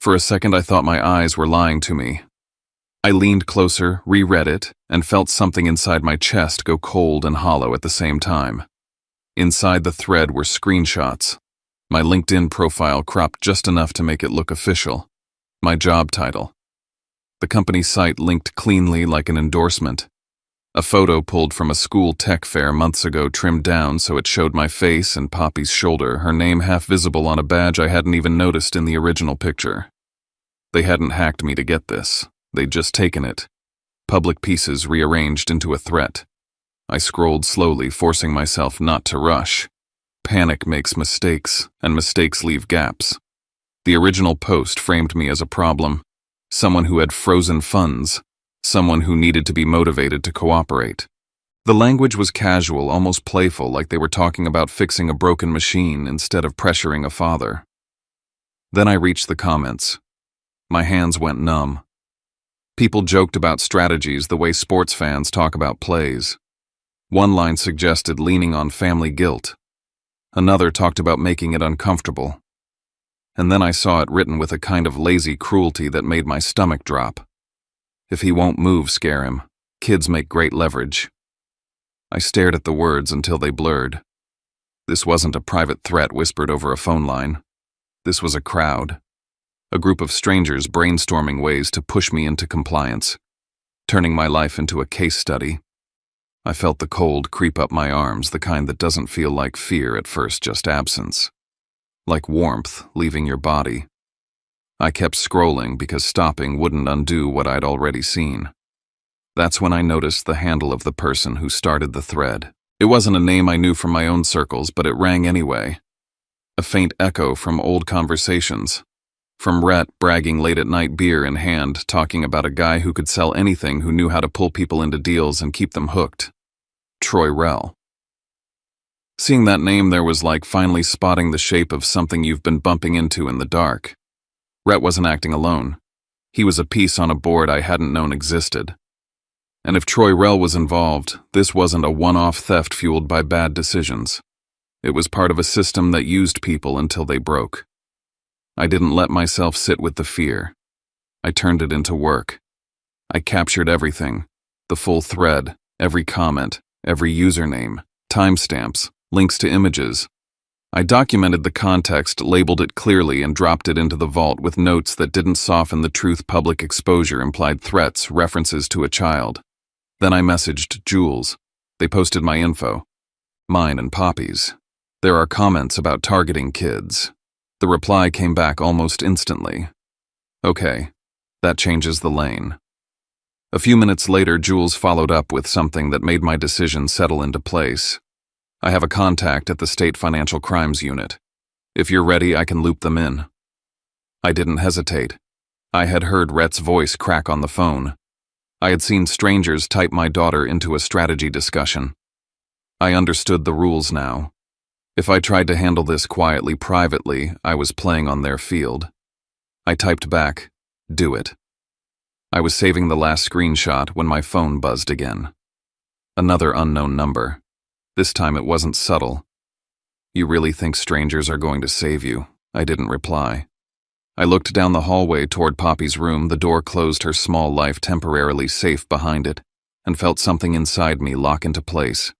For a second I thought my eyes were lying to me. I leaned closer, reread it, and felt something inside my chest go cold and hollow at the same time. Inside the thread were screenshots. My LinkedIn profile cropped just enough to make it look official. My job title. The company site linked cleanly like an endorsement. A photo pulled from a school tech fair months ago trimmed down so it showed my face and Poppy's shoulder, her name half visible on a badge I hadn't even noticed in the original picture. They hadn't hacked me to get this. They'd just taken it. Public pieces rearranged into a threat. I scrolled slowly, forcing myself not to rush. Panic makes mistakes, and mistakes leave gaps. The original post framed me as a problem. Someone who had frozen funds. Someone who needed to be motivated to cooperate. The language was casual, almost playful, like they were talking about fixing a broken machine instead of pressuring a father. Then I reached the comments. My hands went numb. People joked about strategies the way sports fans talk about plays. One line suggested leaning on family guilt. Another talked about making it uncomfortable. And then I saw it written with a kind of lazy cruelty that made my stomach drop. If he won't move, scare him. Kids make great leverage. I stared at the words until they blurred. This wasn't a private threat whispered over a phone line. This was a crowd. A group of strangers brainstorming ways to push me into compliance, turning my life into a case study. I felt the cold creep up my arms, the kind that doesn't feel like fear at first, just absence. Like warmth leaving your body. I kept scrolling because stopping wouldn't undo what I'd already seen. That's when I noticed the handle of the person who started the thread. It wasn't a name I knew from my own circles, but it rang anyway. A faint echo from old conversations. From Rhett bragging late at night, beer in hand, talking about a guy who could sell anything, who knew how to pull people into deals and keep them hooked. Troy Rell. Seeing that name there was like finally spotting the shape of something you've been bumping into in the dark. Rhett wasn't acting alone. He was a piece on a board I hadn't known existed. And if Troy Rell was involved, this wasn't a one-off theft fueled by bad decisions. It was part of a system that used people until they broke. I didn't let myself sit with the fear. I turned it into work. I captured everything, the full thread, every comment, every username, timestamps, links to images. I documented the context, labeled it clearly, and dropped it into the vault with notes that didn't soften the truth. Public exposure implied threats, references to a child. Then I messaged Jules. They posted my info. Mine and Poppy's. There are comments about targeting kids. The reply came back almost instantly. Okay, that changes the lane. A few minutes later, Jules followed up with something that made my decision settle into place. I have a contact at the State Financial Crimes Unit. If you're ready, I can loop them in. I didn't hesitate. I had heard Rhett's voice crack on the phone. I had seen strangers type my daughter into a strategy discussion. I understood the rules now. If I tried to handle this quietly, privately, I was playing on their field. I typed back, "Do it." I was saving the last screenshot when my phone buzzed again. Another unknown number. This time it wasn't subtle. "You really think strangers are going to save you?" I didn't reply. I looked down the hallway toward Poppy's room. The door closed, her small life temporarily safe behind it, and felt something inside me lock into place.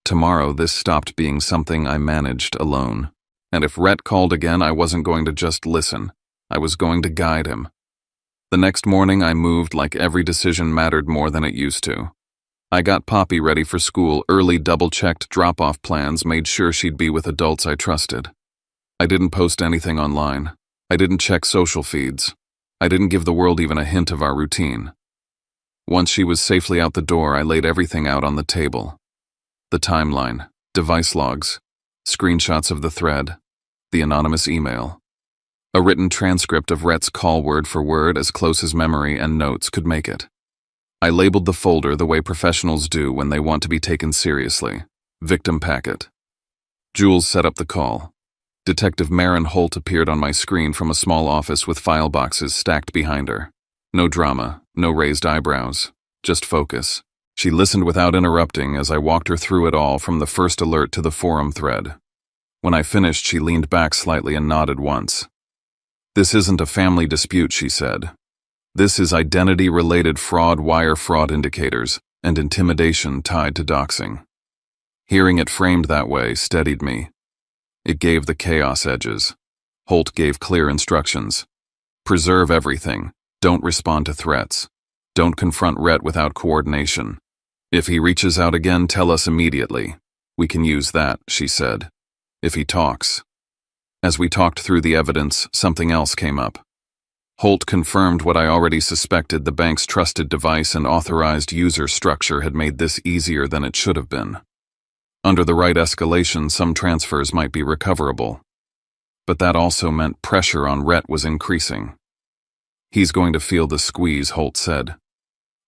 Tomorrow, this stopped being something I managed alone. And if Rhett called again, I wasn't going to just listen. I was going to guide him. The next morning, I moved like every decision mattered more than it used to. I got Poppy ready for school early, double-checked drop-off plans, made sure she'd be with adults I trusted. I didn't post anything online. I didn't check social feeds. I didn't give the world even a hint of our routine. Once she was safely out the door, I laid everything out on the table. The timeline, device logs, screenshots of the thread, the anonymous email, a written transcript of Rhett's call word for word as close as memory and notes could make it. I labeled the folder the way professionals do when they want to be taken seriously. Victim packet. Jules set up the call. Detective Maren Holt appeared on my screen from a small office with file boxes stacked behind her. No drama, no raised eyebrows, just focus. She listened without interrupting as I walked her through it all from the first alert to the forum thread. When I finished, she leaned back slightly and nodded once. "This isn't a family dispute," she said. "This is identity-related fraud, wire fraud indicators, and intimidation tied to doxing." Hearing it framed that way steadied me. It gave the chaos edges. Holt gave clear instructions. Preserve everything. Don't respond to threats. Don't confront Rhett without coordination. If he reaches out again, tell us immediately. We can use that, she said. If he talks. As we talked through the evidence, something else came up. Holt confirmed what I already suspected: the bank's trusted device and authorized user structure had made this easier than it should have been. Under the right escalation, some transfers might be recoverable. But that also meant pressure on Rhett was increasing. "He's going to feel the squeeze," Holt said.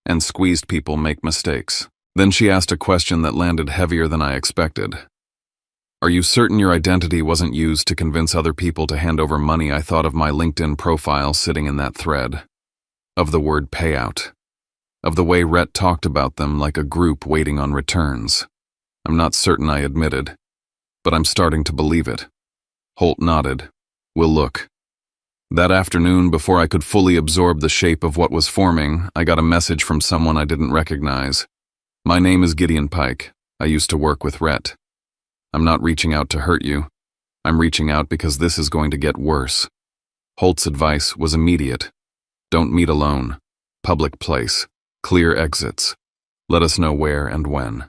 "And squeezed people make mistakes." Then she asked a question that landed heavier than I expected. "Are you certain your identity wasn't used to convince other people to hand over money?" I thought of my LinkedIn profile sitting in that thread. Of the word payout. Of the way Rhett talked about them like a group waiting on returns. "I'm not certain," I admitted. "But I'm starting to believe it." Holt nodded. "We'll look." That afternoon, before I could fully absorb the shape of what was forming, I got a message from someone I didn't recognize. "My name is Gideon Pike. I used to work with Rhett. I'm not reaching out to hurt you. I'm reaching out because this is going to get worse." Holt's advice was immediate. "Don't meet alone. Public place. Clear exits. Let us know where and when."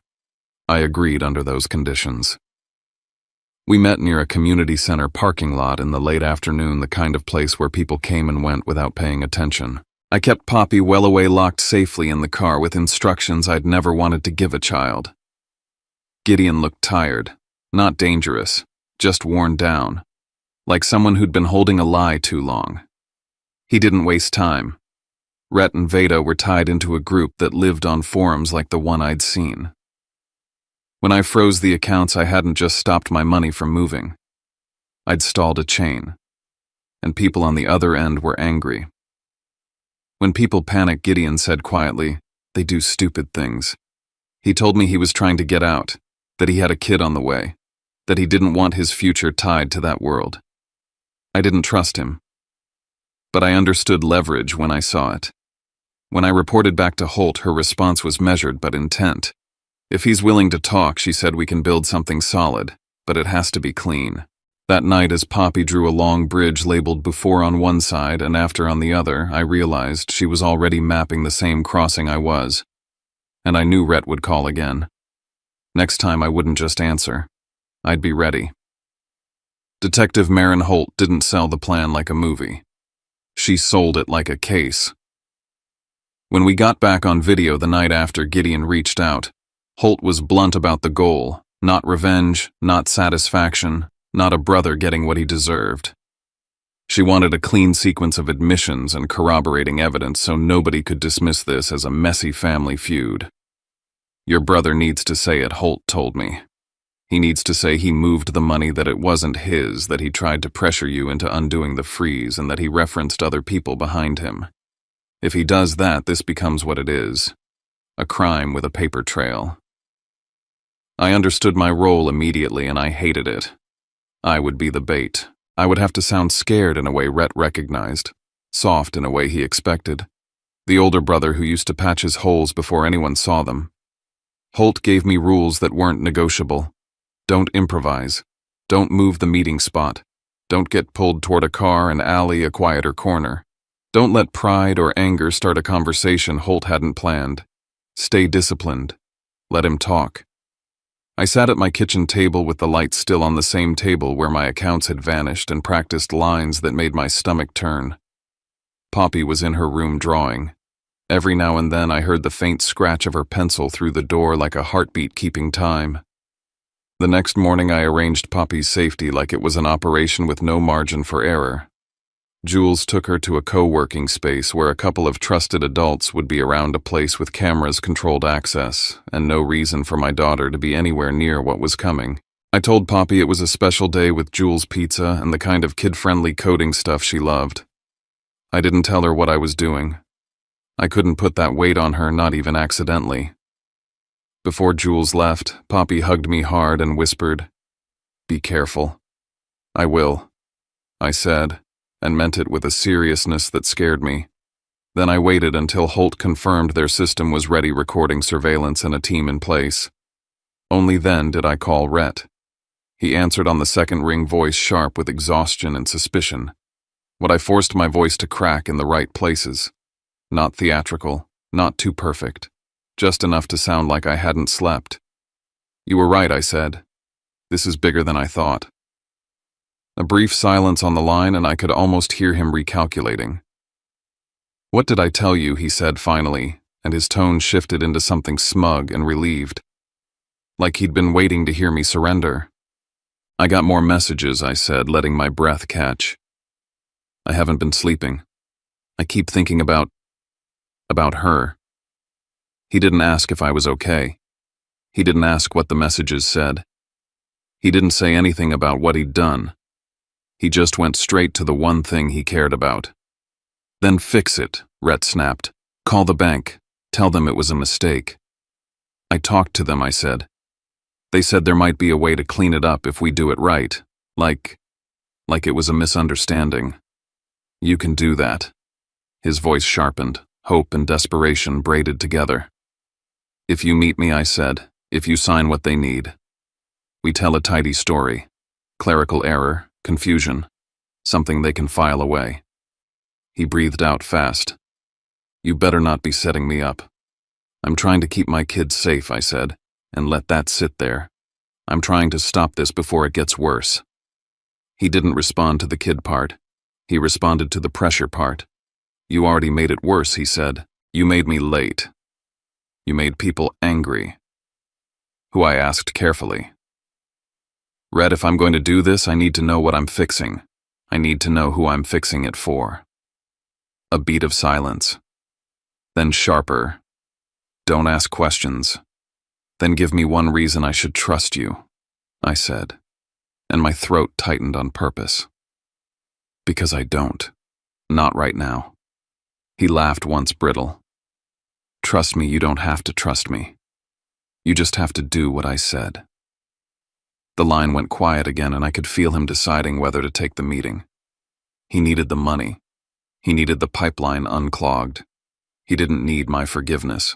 I agreed under those conditions. We met near a community center parking lot in the late afternoon, the kind of place where people came and went without paying attention. I kept Poppy well away, locked safely in the car with instructions I'd never wanted to give a child. Gideon looked tired, not dangerous, just worn down, like someone who'd been holding a lie too long. He didn't waste time. Rhett and Veda were tied into a group that lived on forums like the one I'd seen. When I froze the accounts, I hadn't just stopped my money from moving. I'd stalled a chain, and people on the other end were angry. When people panic, Gideon said quietly, they do stupid things. He told me he was trying to get out, that he had a kid on the way, that he didn't want his future tied to that world. I didn't trust him, but I understood leverage when I saw it. When I reported back to Holt, her response was measured but intent. If he's willing to talk, she said, we can build something solid, but it has to be clean. That night, as Poppy drew a long bridge labeled before on one side and after on the other, I realized she was already mapping the same crossing I was. And I knew Rhett would call again. Next time I wouldn't just answer. I'd be ready. Detective Maren Holt didn't sell the plan like a movie. She sold it like a case. When we got back on video the night after Gideon reached out, Holt was blunt about the goal, not revenge, not satisfaction, not a brother getting what he deserved. She wanted a clean sequence of admissions and corroborating evidence so nobody could dismiss this as a messy family feud. Your brother needs to say it, Holt told me. He needs to say he moved the money, that it wasn't his, that he tried to pressure you into undoing the freeze, and that he referenced other people behind him. If he does that, this becomes what it is. A crime with a paper trail. I understood my role immediately, and I hated it. I would be the bait. I would have to sound scared in a way Rhett recognized, soft in a way he expected. The older brother who used to patch his holes before anyone saw them. Holt gave me rules that weren't negotiable. Don't improvise. Don't move the meeting spot. Don't get pulled toward a car, an alley, a quieter corner. Don't let pride or anger start a conversation Holt hadn't planned. Stay disciplined. Let him talk. I sat at my kitchen table with the light still on the same table where my accounts had vanished and practiced lines that made my stomach turn. Poppy was in her room drawing. Every now and then I heard the faint scratch of her pencil through the door like a heartbeat keeping time. The next morning I arranged Poppy's safety like it was an operation with no margin for error. Jules took her to a co-working space where a couple of trusted adults would be around, a place with cameras, controlled access, and no reason for my daughter to be anywhere near what was coming. I told Poppy it was a special day with Jules pizza and the kind of kid-friendly coding stuff she loved. I didn't tell her what I was doing. I couldn't put that weight on her, not even accidentally. Before Jules left, Poppy hugged me hard and whispered, "Be careful." "I will," I said, and meant it with a seriousness that scared me. Then I waited until Holt confirmed their system was ready, recording surveillance and a team in place. Only then did I call Rhett. He answered on the second ring, voice sharp with exhaustion and suspicion. What I forced my voice to crack in the right places. Not theatrical, not too perfect, just enough to sound like I hadn't slept. "You were right," I said. "This is bigger than I thought." A brief silence on the line, and I could almost hear him recalculating. "What did I tell you?" he said finally, and his tone shifted into something smug and relieved, like he'd been waiting to hear me surrender. "I got more messages," I said, letting my breath catch. "I haven't been sleeping. I keep thinking about her." He didn't ask if I was okay. He didn't ask what the messages said. He didn't say anything about what he'd done. He just went straight to the one thing he cared about. "Then fix it," Rhett snapped. "Call the bank. Tell them it was a mistake." "I talked to them," I said. "They said there might be a way to clean it up if we do it right, like it was a misunderstanding." "You can do that." His voice sharpened, hope and desperation braided together. "If you meet me," I said, "if you sign what they need. We tell a tidy story. Clerical error. Confusion. Something they can file away." He breathed out fast. "You better not be setting me up." "I'm trying to keep my kids safe," I said, "and let that sit there. I'm trying to stop this before it gets worse." He didn't respond to the kid part. He responded to the pressure part. "You already made it worse," he said. "You made me late. You made people angry." Who, I asked carefully. "Rhett, if I'm going to do this, I need to know what I'm fixing. I need to know who I'm fixing it for." A beat of silence. Then sharper. "Don't ask questions. Then give me one reason I should trust you, I said, and my throat tightened on purpose. Because I don't. Not right now. He laughed once brittle. Trust me, you don't have to trust me. You just have to do what I said. The line went quiet again, and I could feel him deciding whether to take the meeting. He needed the money. He needed the pipeline unclogged. He didn't need my forgiveness.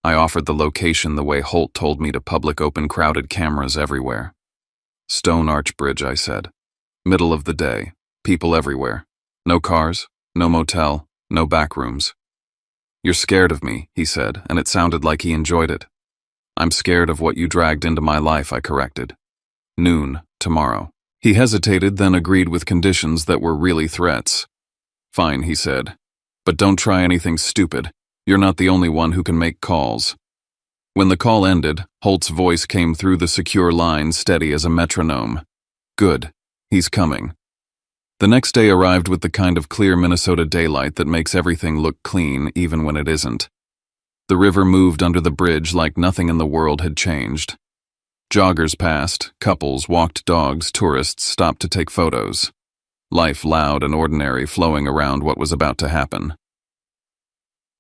I offered the location the way Holt told me to, public open crowded cameras everywhere. Stone Arch Bridge, I said. Middle of the day, people everywhere. No cars, no motel, no back rooms. You're scared of me, he said, and it sounded like he enjoyed it. I'm scared of what you dragged into my life, I corrected. Noon, tomorrow. He hesitated, then agreed with conditions that were really threats. Fine, he said. But don't try anything stupid. You're not the only one who can make calls. When the call ended, Holt's voice came through the secure line, steady as a metronome. Good. He's coming. The next day arrived with the kind of clear Minnesota daylight that makes everything look clean, even when it isn't. The river moved under the bridge like nothing in the world had changed. Joggers passed, couples walked dogs, tourists stopped to take photos. Life loud and ordinary, flowing around what was about to happen.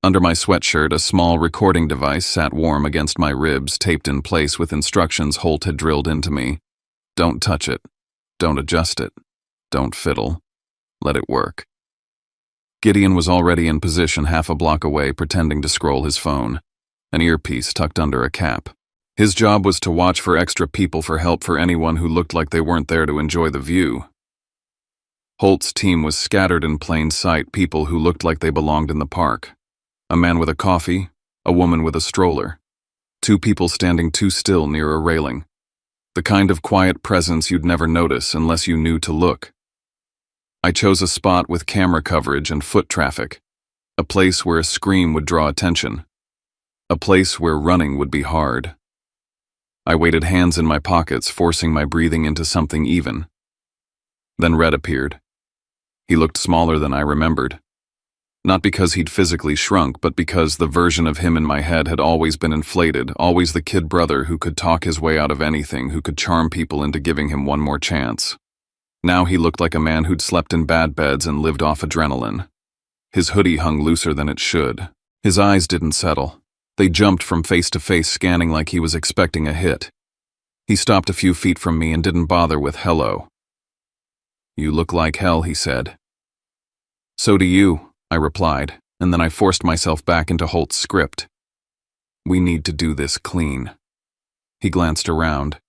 Under my sweatshirt, a small recording device sat warm against my ribs, taped in place with instructions Holt had drilled into me. Don't touch it. Don't adjust it. Don't fiddle. Let it work. Gideon was already in position half a block away, pretending to scroll his phone, an earpiece tucked under a cap. His job was to watch for extra people, for help for anyone who looked like they weren't there to enjoy the view. Holt's team was scattered in plain sight, people who looked like they belonged in the park. A man with a coffee, a woman with a stroller. Two people standing too still near a railing. The kind of quiet presence you'd never notice unless you knew to look. I chose a spot with camera coverage and foot traffic, a place where a scream would draw attention, a place where running would be hard. I waited, hands in my pockets, forcing my breathing into something even. Then Red appeared. He looked smaller than I remembered. Not because he'd physically shrunk, but because the version of him in my head had always been inflated, always the kid brother who could talk his way out of anything, who could charm people into giving him one more chance. Now he looked like a man who'd slept in bad beds and lived off adrenaline. His hoodie hung looser than it should. His eyes didn't settle. They jumped from face to face, scanning like he was expecting a hit. He stopped a few feet from me and didn't bother with hello. You look like hell, he said. So do you, I replied, and then I forced myself back into Holt's script. We need to do this clean. He glanced around.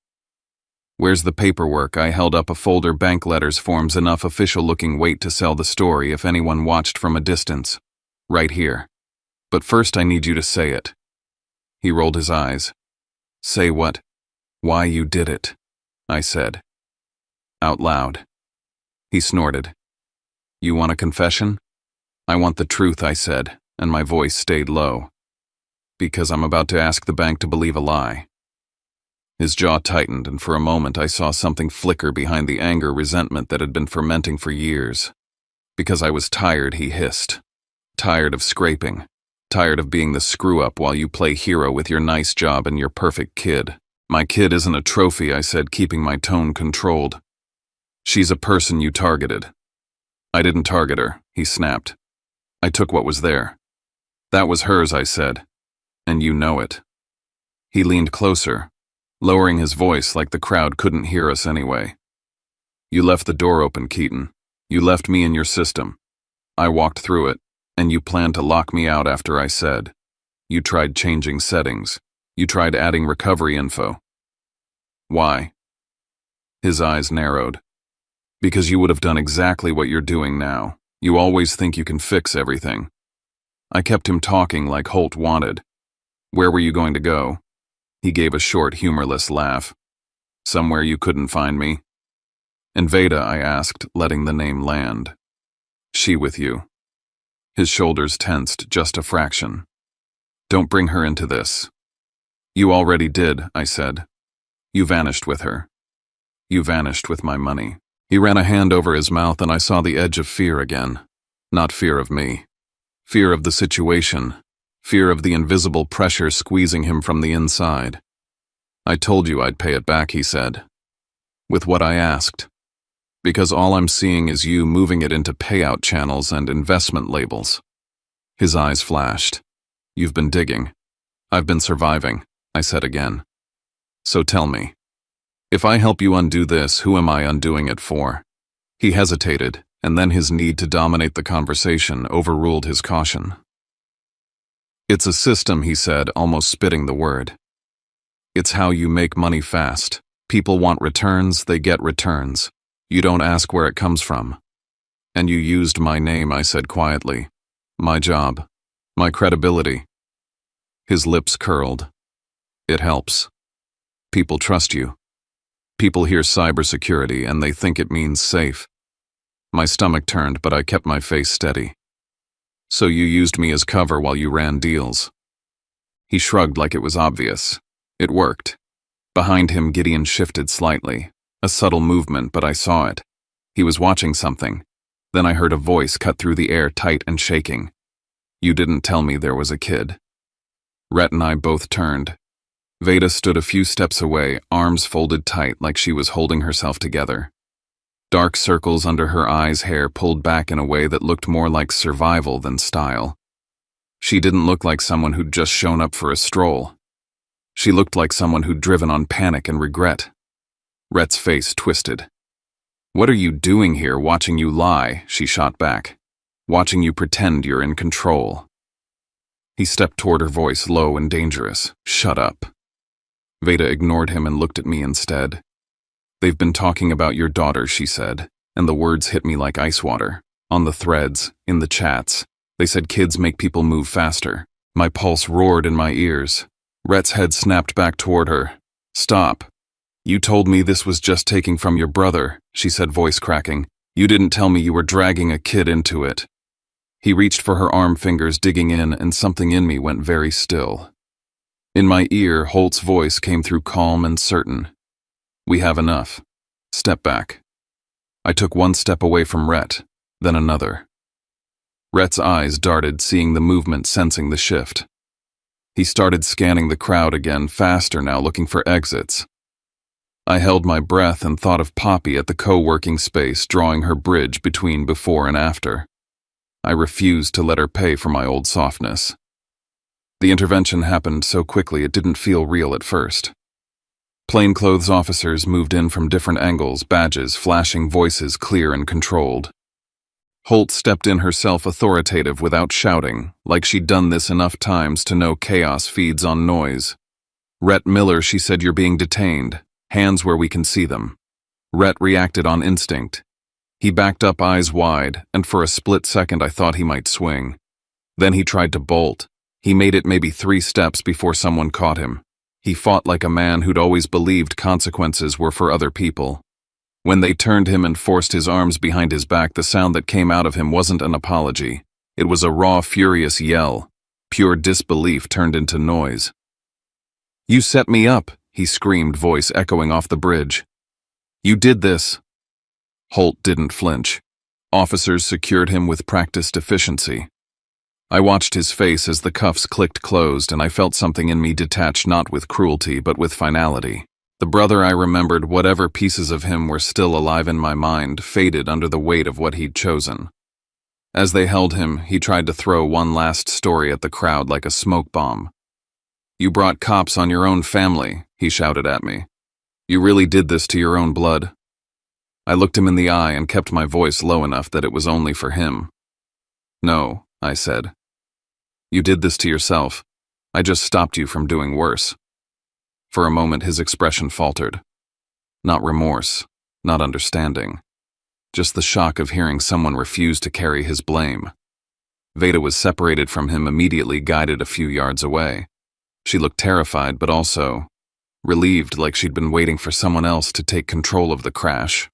Where's the paperwork? I held up a folder, bank letters, forms, enough official-looking weight to sell the story if anyone watched from a distance. Right here. But first I need you to say it. He rolled his eyes. Say what? Why you did it, I said. Out loud. He snorted. You want a confession? I want the truth, I said, and my voice stayed low. Because I'm about to ask the bank to believe a lie. His jaw tightened, and for a moment I saw something flicker behind the anger, resentment that had been fermenting for years. Because I was tired, he hissed. Tired of scraping. Tired of being the screw-up while you play hero with your nice job and your perfect kid. My kid isn't a trophy, I said, keeping my tone controlled. She's a person you targeted. I didn't target her, he snapped. I took what was there. That was hers, I said. And you know it. He leaned closer, lowering his voice like the crowd couldn't hear us anyway. You left the door open, Keaton. You left me in your system. I walked through it. And you planned to lock me out after I said. You tried changing settings. You tried adding recovery info. Why? His eyes narrowed. Because you would have done exactly what you're doing now. You always think you can fix everything. I kept him talking like Holt wanted. Where were you going to go? He gave a short, humorless laugh. Somewhere you couldn't find me. And Veda, I asked, letting the name land. She with you. His shoulders tensed just a fraction. Don't bring her into this. You already did, I said. You vanished with her. You vanished with my money. He ran a hand over his mouth and I saw the edge of fear again. Not fear of me. Fear of the situation. Fear of the invisible pressure squeezing him from the inside. I told you I'd pay it back, he said. With what I asked. Because all I'm seeing is you moving it into payout channels and investment labels. His eyes flashed. You've been digging. I've been surviving, I said again. So tell me, if I help you undo this, who am I undoing it for? He hesitated, and then his need to dominate the conversation overruled his caution. It's a system, he said, almost spitting the word. It's how you make money fast. People want returns, they get returns. You don't ask where it comes from. And you used my name, I said quietly. My job. My credibility. His lips curled. It helps. People trust you. People hear cybersecurity and they think it means safe. My stomach turned, but I kept my face steady. So you used me as cover while you ran deals. He shrugged like it was obvious. It worked. Behind him, Gideon shifted slightly. A subtle movement, but I saw it. He was watching something. Then I heard a voice cut through the air, tight and shaking. You didn't tell me there was a kid. Rhett and I both turned. Veda stood a few steps away, arms folded tight like she was holding herself together. Dark circles under her eyes, hair pulled back in a way that looked more like survival than style. She didn't look like someone who'd just shown up for a stroll. She looked like someone who'd driven on panic and regret. Rhett's face twisted. What are you doing here, watching you lie? She shot back. Watching you pretend you're in control. He stepped toward her, voice low and dangerous. Shut up. Veda ignored him and looked at me instead. They've been talking about your daughter, she said, and the words hit me like ice water. On the threads, in the chats, they said kids make people move faster. My pulse roared in my ears. Rhett's head snapped back toward her. Stop. You told me this was just taking from your brother, she said, voice cracking. You didn't tell me you were dragging a kid into it. He reached for her arm, fingers digging in, and something in me went very still. In my ear, Holt's voice came through, calm and certain. We have enough. Step back. I took one step away from Rhett, then another. Rhett's eyes darted, seeing the movement, sensing the shift. He started scanning the crowd again, faster now, looking for exits. I held my breath and thought of Poppy at the co-working space, drawing her bridge between before and after. I refused to let her pay for my old softness. The intervention happened so quickly it didn't feel real at first. Plainclothes officers moved in from different angles, badges, flashing, voices clear and controlled. Holt stepped in herself, authoritative, without shouting, like she'd done this enough times to know chaos feeds on noise. Rhett Miller, she said, you're being detained. Hands where we can see them. Rhett reacted on instinct. He backed up, eyes wide, and for a split second I thought he might swing. Then he tried to bolt. He made it maybe 3 steps before someone caught him. He fought like a man who'd always believed consequences were for other people. When they turned him and forced his arms behind his back, the sound that came out of him wasn't an apology. It was a raw, furious yell. Pure disbelief turned into noise. You set me up, he screamed, voice echoing off the bridge. You did this. Holt didn't flinch. Officers secured him with practiced efficiency. I watched his face as the cuffs clicked closed, and I felt something in me detach, not with cruelty, but with finality. The brother I remembered, whatever pieces of him were still alive in my mind, faded under the weight of what he'd chosen. As they held him, he tried to throw one last story at the crowd like a smoke bomb. You brought cops on your own family, he shouted at me. You really did this to your own blood. I looked him in the eye and kept my voice low enough that it was only for him. No, I said. You did this to yourself. I just stopped you from doing worse. For a moment his expression faltered. Not remorse, not understanding. Just the shock of hearing someone refuse to carry his blame. Veda was separated from him immediately, guided a few yards away. She looked terrified, but also relieved, like she'd been waiting for someone else to take control of the crash.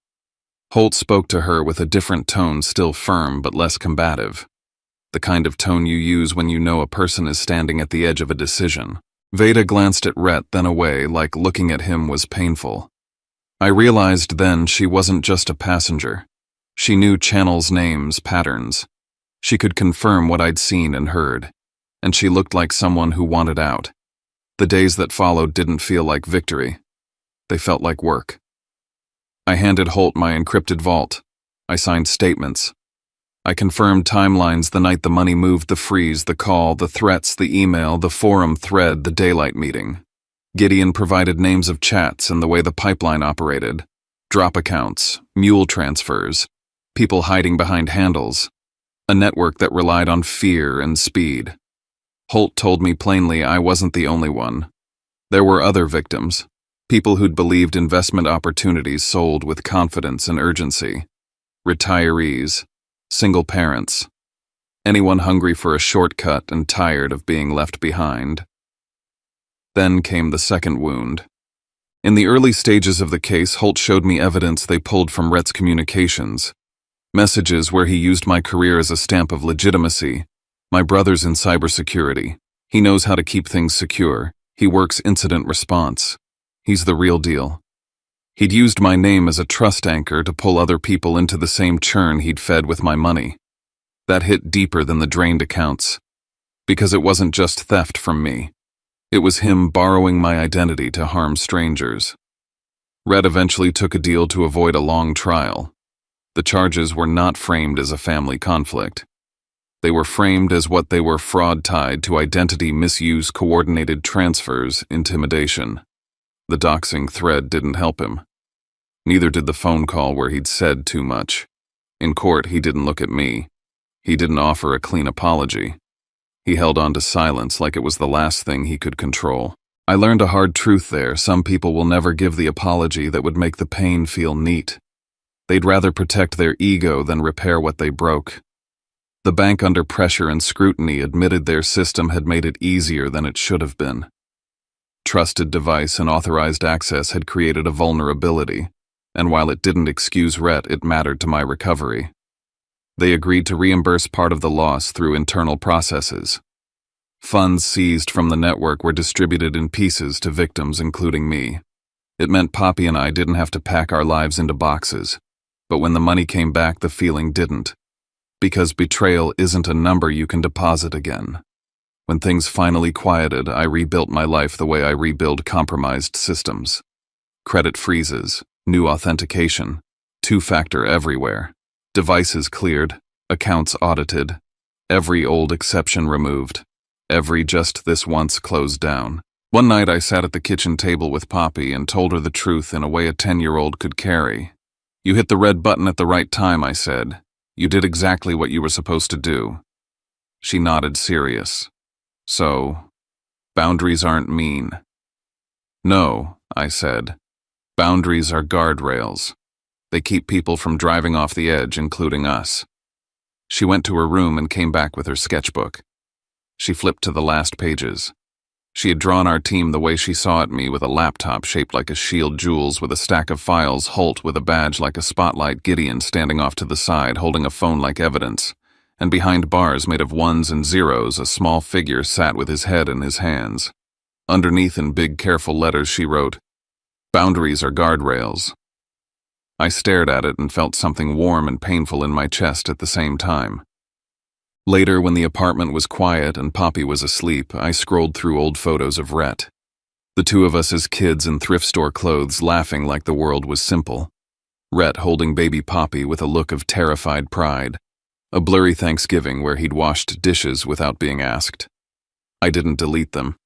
Holt spoke to her with a different tone, still firm but less combative. The kind of tone you use when you know a person is standing at the edge of a decision. Veda glanced at Rhett, then away, like looking at him was painful. I realized then she wasn't just a passenger. She knew channels, names, patterns. She could confirm what I'd seen and heard, and she looked like someone who wanted out. The days that followed didn't feel like victory. They felt like work. I handed Holt my encrypted vault. I signed statements. I confirmed timelines the night the money moved, the freeze, the call, the threats, the email, the forum thread, the daylight meeting. Gideon provided names of chats and the way the pipeline operated. Drop accounts, mule transfers, people hiding behind handles. A network that relied on fear and speed. Holt told me plainly I wasn't the only one. There were other victims. People who'd believed investment opportunities sold with confidence and urgency. Retirees. Single parents. Anyone hungry for a shortcut and tired of being left behind. Then came the second wound. In the early stages of the case, Holt showed me evidence they pulled from Rhett's communications. Messages where he used my career as a stamp of legitimacy. My brother's in cybersecurity. He knows how to keep things secure. He works incident response. He's the real deal. He'd used my name as a trust anchor to pull other people into the same churn he'd fed with my money. That hit deeper than the drained accounts. Because it wasn't just theft from me. It was him borrowing my identity to harm strangers. Rhett eventually took a deal to avoid a long trial. The charges were not framed as a family conflict. They were framed as what they were: fraud tied to identity misuse, coordinated transfers, intimidation. The doxing thread didn't help him. Neither did the phone call where he'd said too much. In court, he didn't look at me. He didn't offer a clean apology. He held on to silence like it was the last thing he could control. I learned a hard truth there. Some people will never give the apology that would make the pain feel neat. They'd rather protect their ego than repair what they broke. The bank, under pressure and scrutiny, admitted their system had made it easier than it should have been. Trusted device and authorized access had created a vulnerability, and while it didn't excuse Rhett, it mattered to my recovery. They agreed to reimburse part of the loss through internal processes. Funds seized from the network were distributed in pieces to victims, including me. It meant Poppy and I didn't have to pack our lives into boxes. But when the money came back, the feeling didn't. Because betrayal isn't a number you can deposit again. When things finally quieted, I rebuilt my life the way I rebuild compromised systems. Credit freezes, new authentication, two-factor everywhere, devices cleared, accounts audited, every old exception removed, every just this once closed down. One night I sat at the kitchen table with Poppy and told her the truth in a way a 10-year-old could carry. "You hit the red button at the right time," I said. "You did exactly what you were supposed to do." She nodded, serious. "So, boundaries aren't mean." "No," I said. "Boundaries are guardrails. They keep people from driving off the edge, including us." She went to her room and came back with her sketchbook. She flipped to the last pages. She had drawn our team the way she saw it: me with a laptop shaped like a shield, Jules with a stack of files, Holt with a badge like a spotlight, Gideon standing off to the side holding a phone like evidence, and behind bars made of ones and zeros a small figure sat with his head in his hands. Underneath, in big careful letters, she wrote, "Boundaries are guardrails." I stared at it and felt something warm and painful in my chest at the same time. Later, when the apartment was quiet and Poppy was asleep, I scrolled through old photos of Rhett. The two of us as kids in thrift store clothes, laughing like the world was simple. Rhett holding baby Poppy with a look of terrified pride. A blurry Thanksgiving where he'd washed dishes without being asked. I didn't delete them.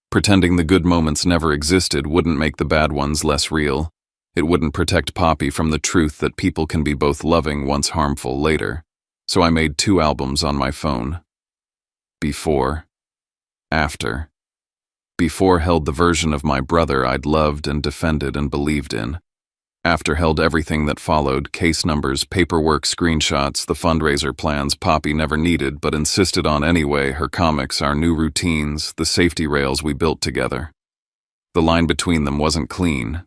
Pretending the good moments never existed wouldn't make the bad ones less real. It wouldn't protect Poppy from the truth that people can be both loving once harmful later. So I made 2 albums on my phone. Before. After. Before held the version of my brother I'd loved and defended and believed in. After held everything that followed: case numbers, paperwork, screenshots, the fundraiser plans Poppy never needed but insisted on anyway, her comics, our new routines, the safety rails we built together. The line between them wasn't clean.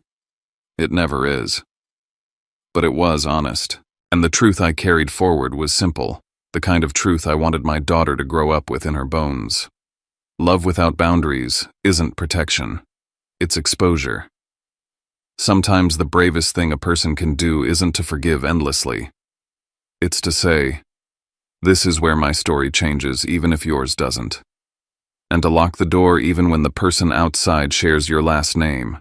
It never is. But it was honest. And the truth I carried forward was simple, the kind of truth I wanted my daughter to grow up with in her bones. Love without boundaries isn't protection. It's exposure. Sometimes the bravest thing a person can do isn't to forgive endlessly. It's to say, "This is where my story changes, even if yours doesn't." and to lock the door even when the person outside shares your last name.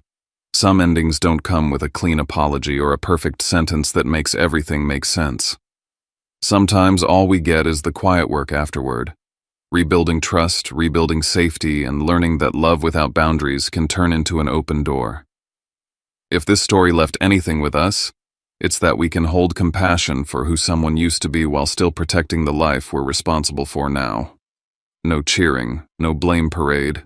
Some endings don't come with a clean apology or a perfect sentence that makes everything make sense. Sometimes all we get is the quiet work afterward. Rebuilding trust, rebuilding safety, and learning that love without boundaries can turn into an open door. If this story left anything with us, it's that we can hold compassion for who someone used to be while still protecting the life we're responsible for now. No cheering, no blame parade,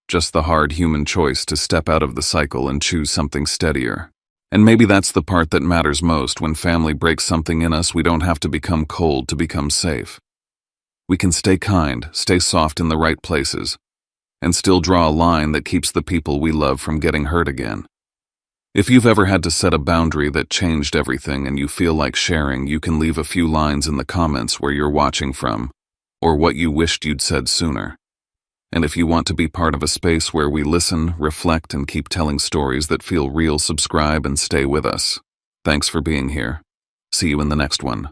just the hard human choice to step out of the cycle and choose something steadier. And maybe that's the part that matters most. When family breaks something in us, we don't have to become cold to become safe. We can stay kind, stay soft in the right places, and still draw a line that keeps the people we love from getting hurt again. If you've ever had to set a boundary that changed everything and you feel like sharing, you can leave a few lines in the comments where you're watching from, or what you wished you'd said sooner. And if you want to be part of a space where we listen, reflect, and keep telling stories that feel real, subscribe and stay with us. Thanks for being here. See you in the next one.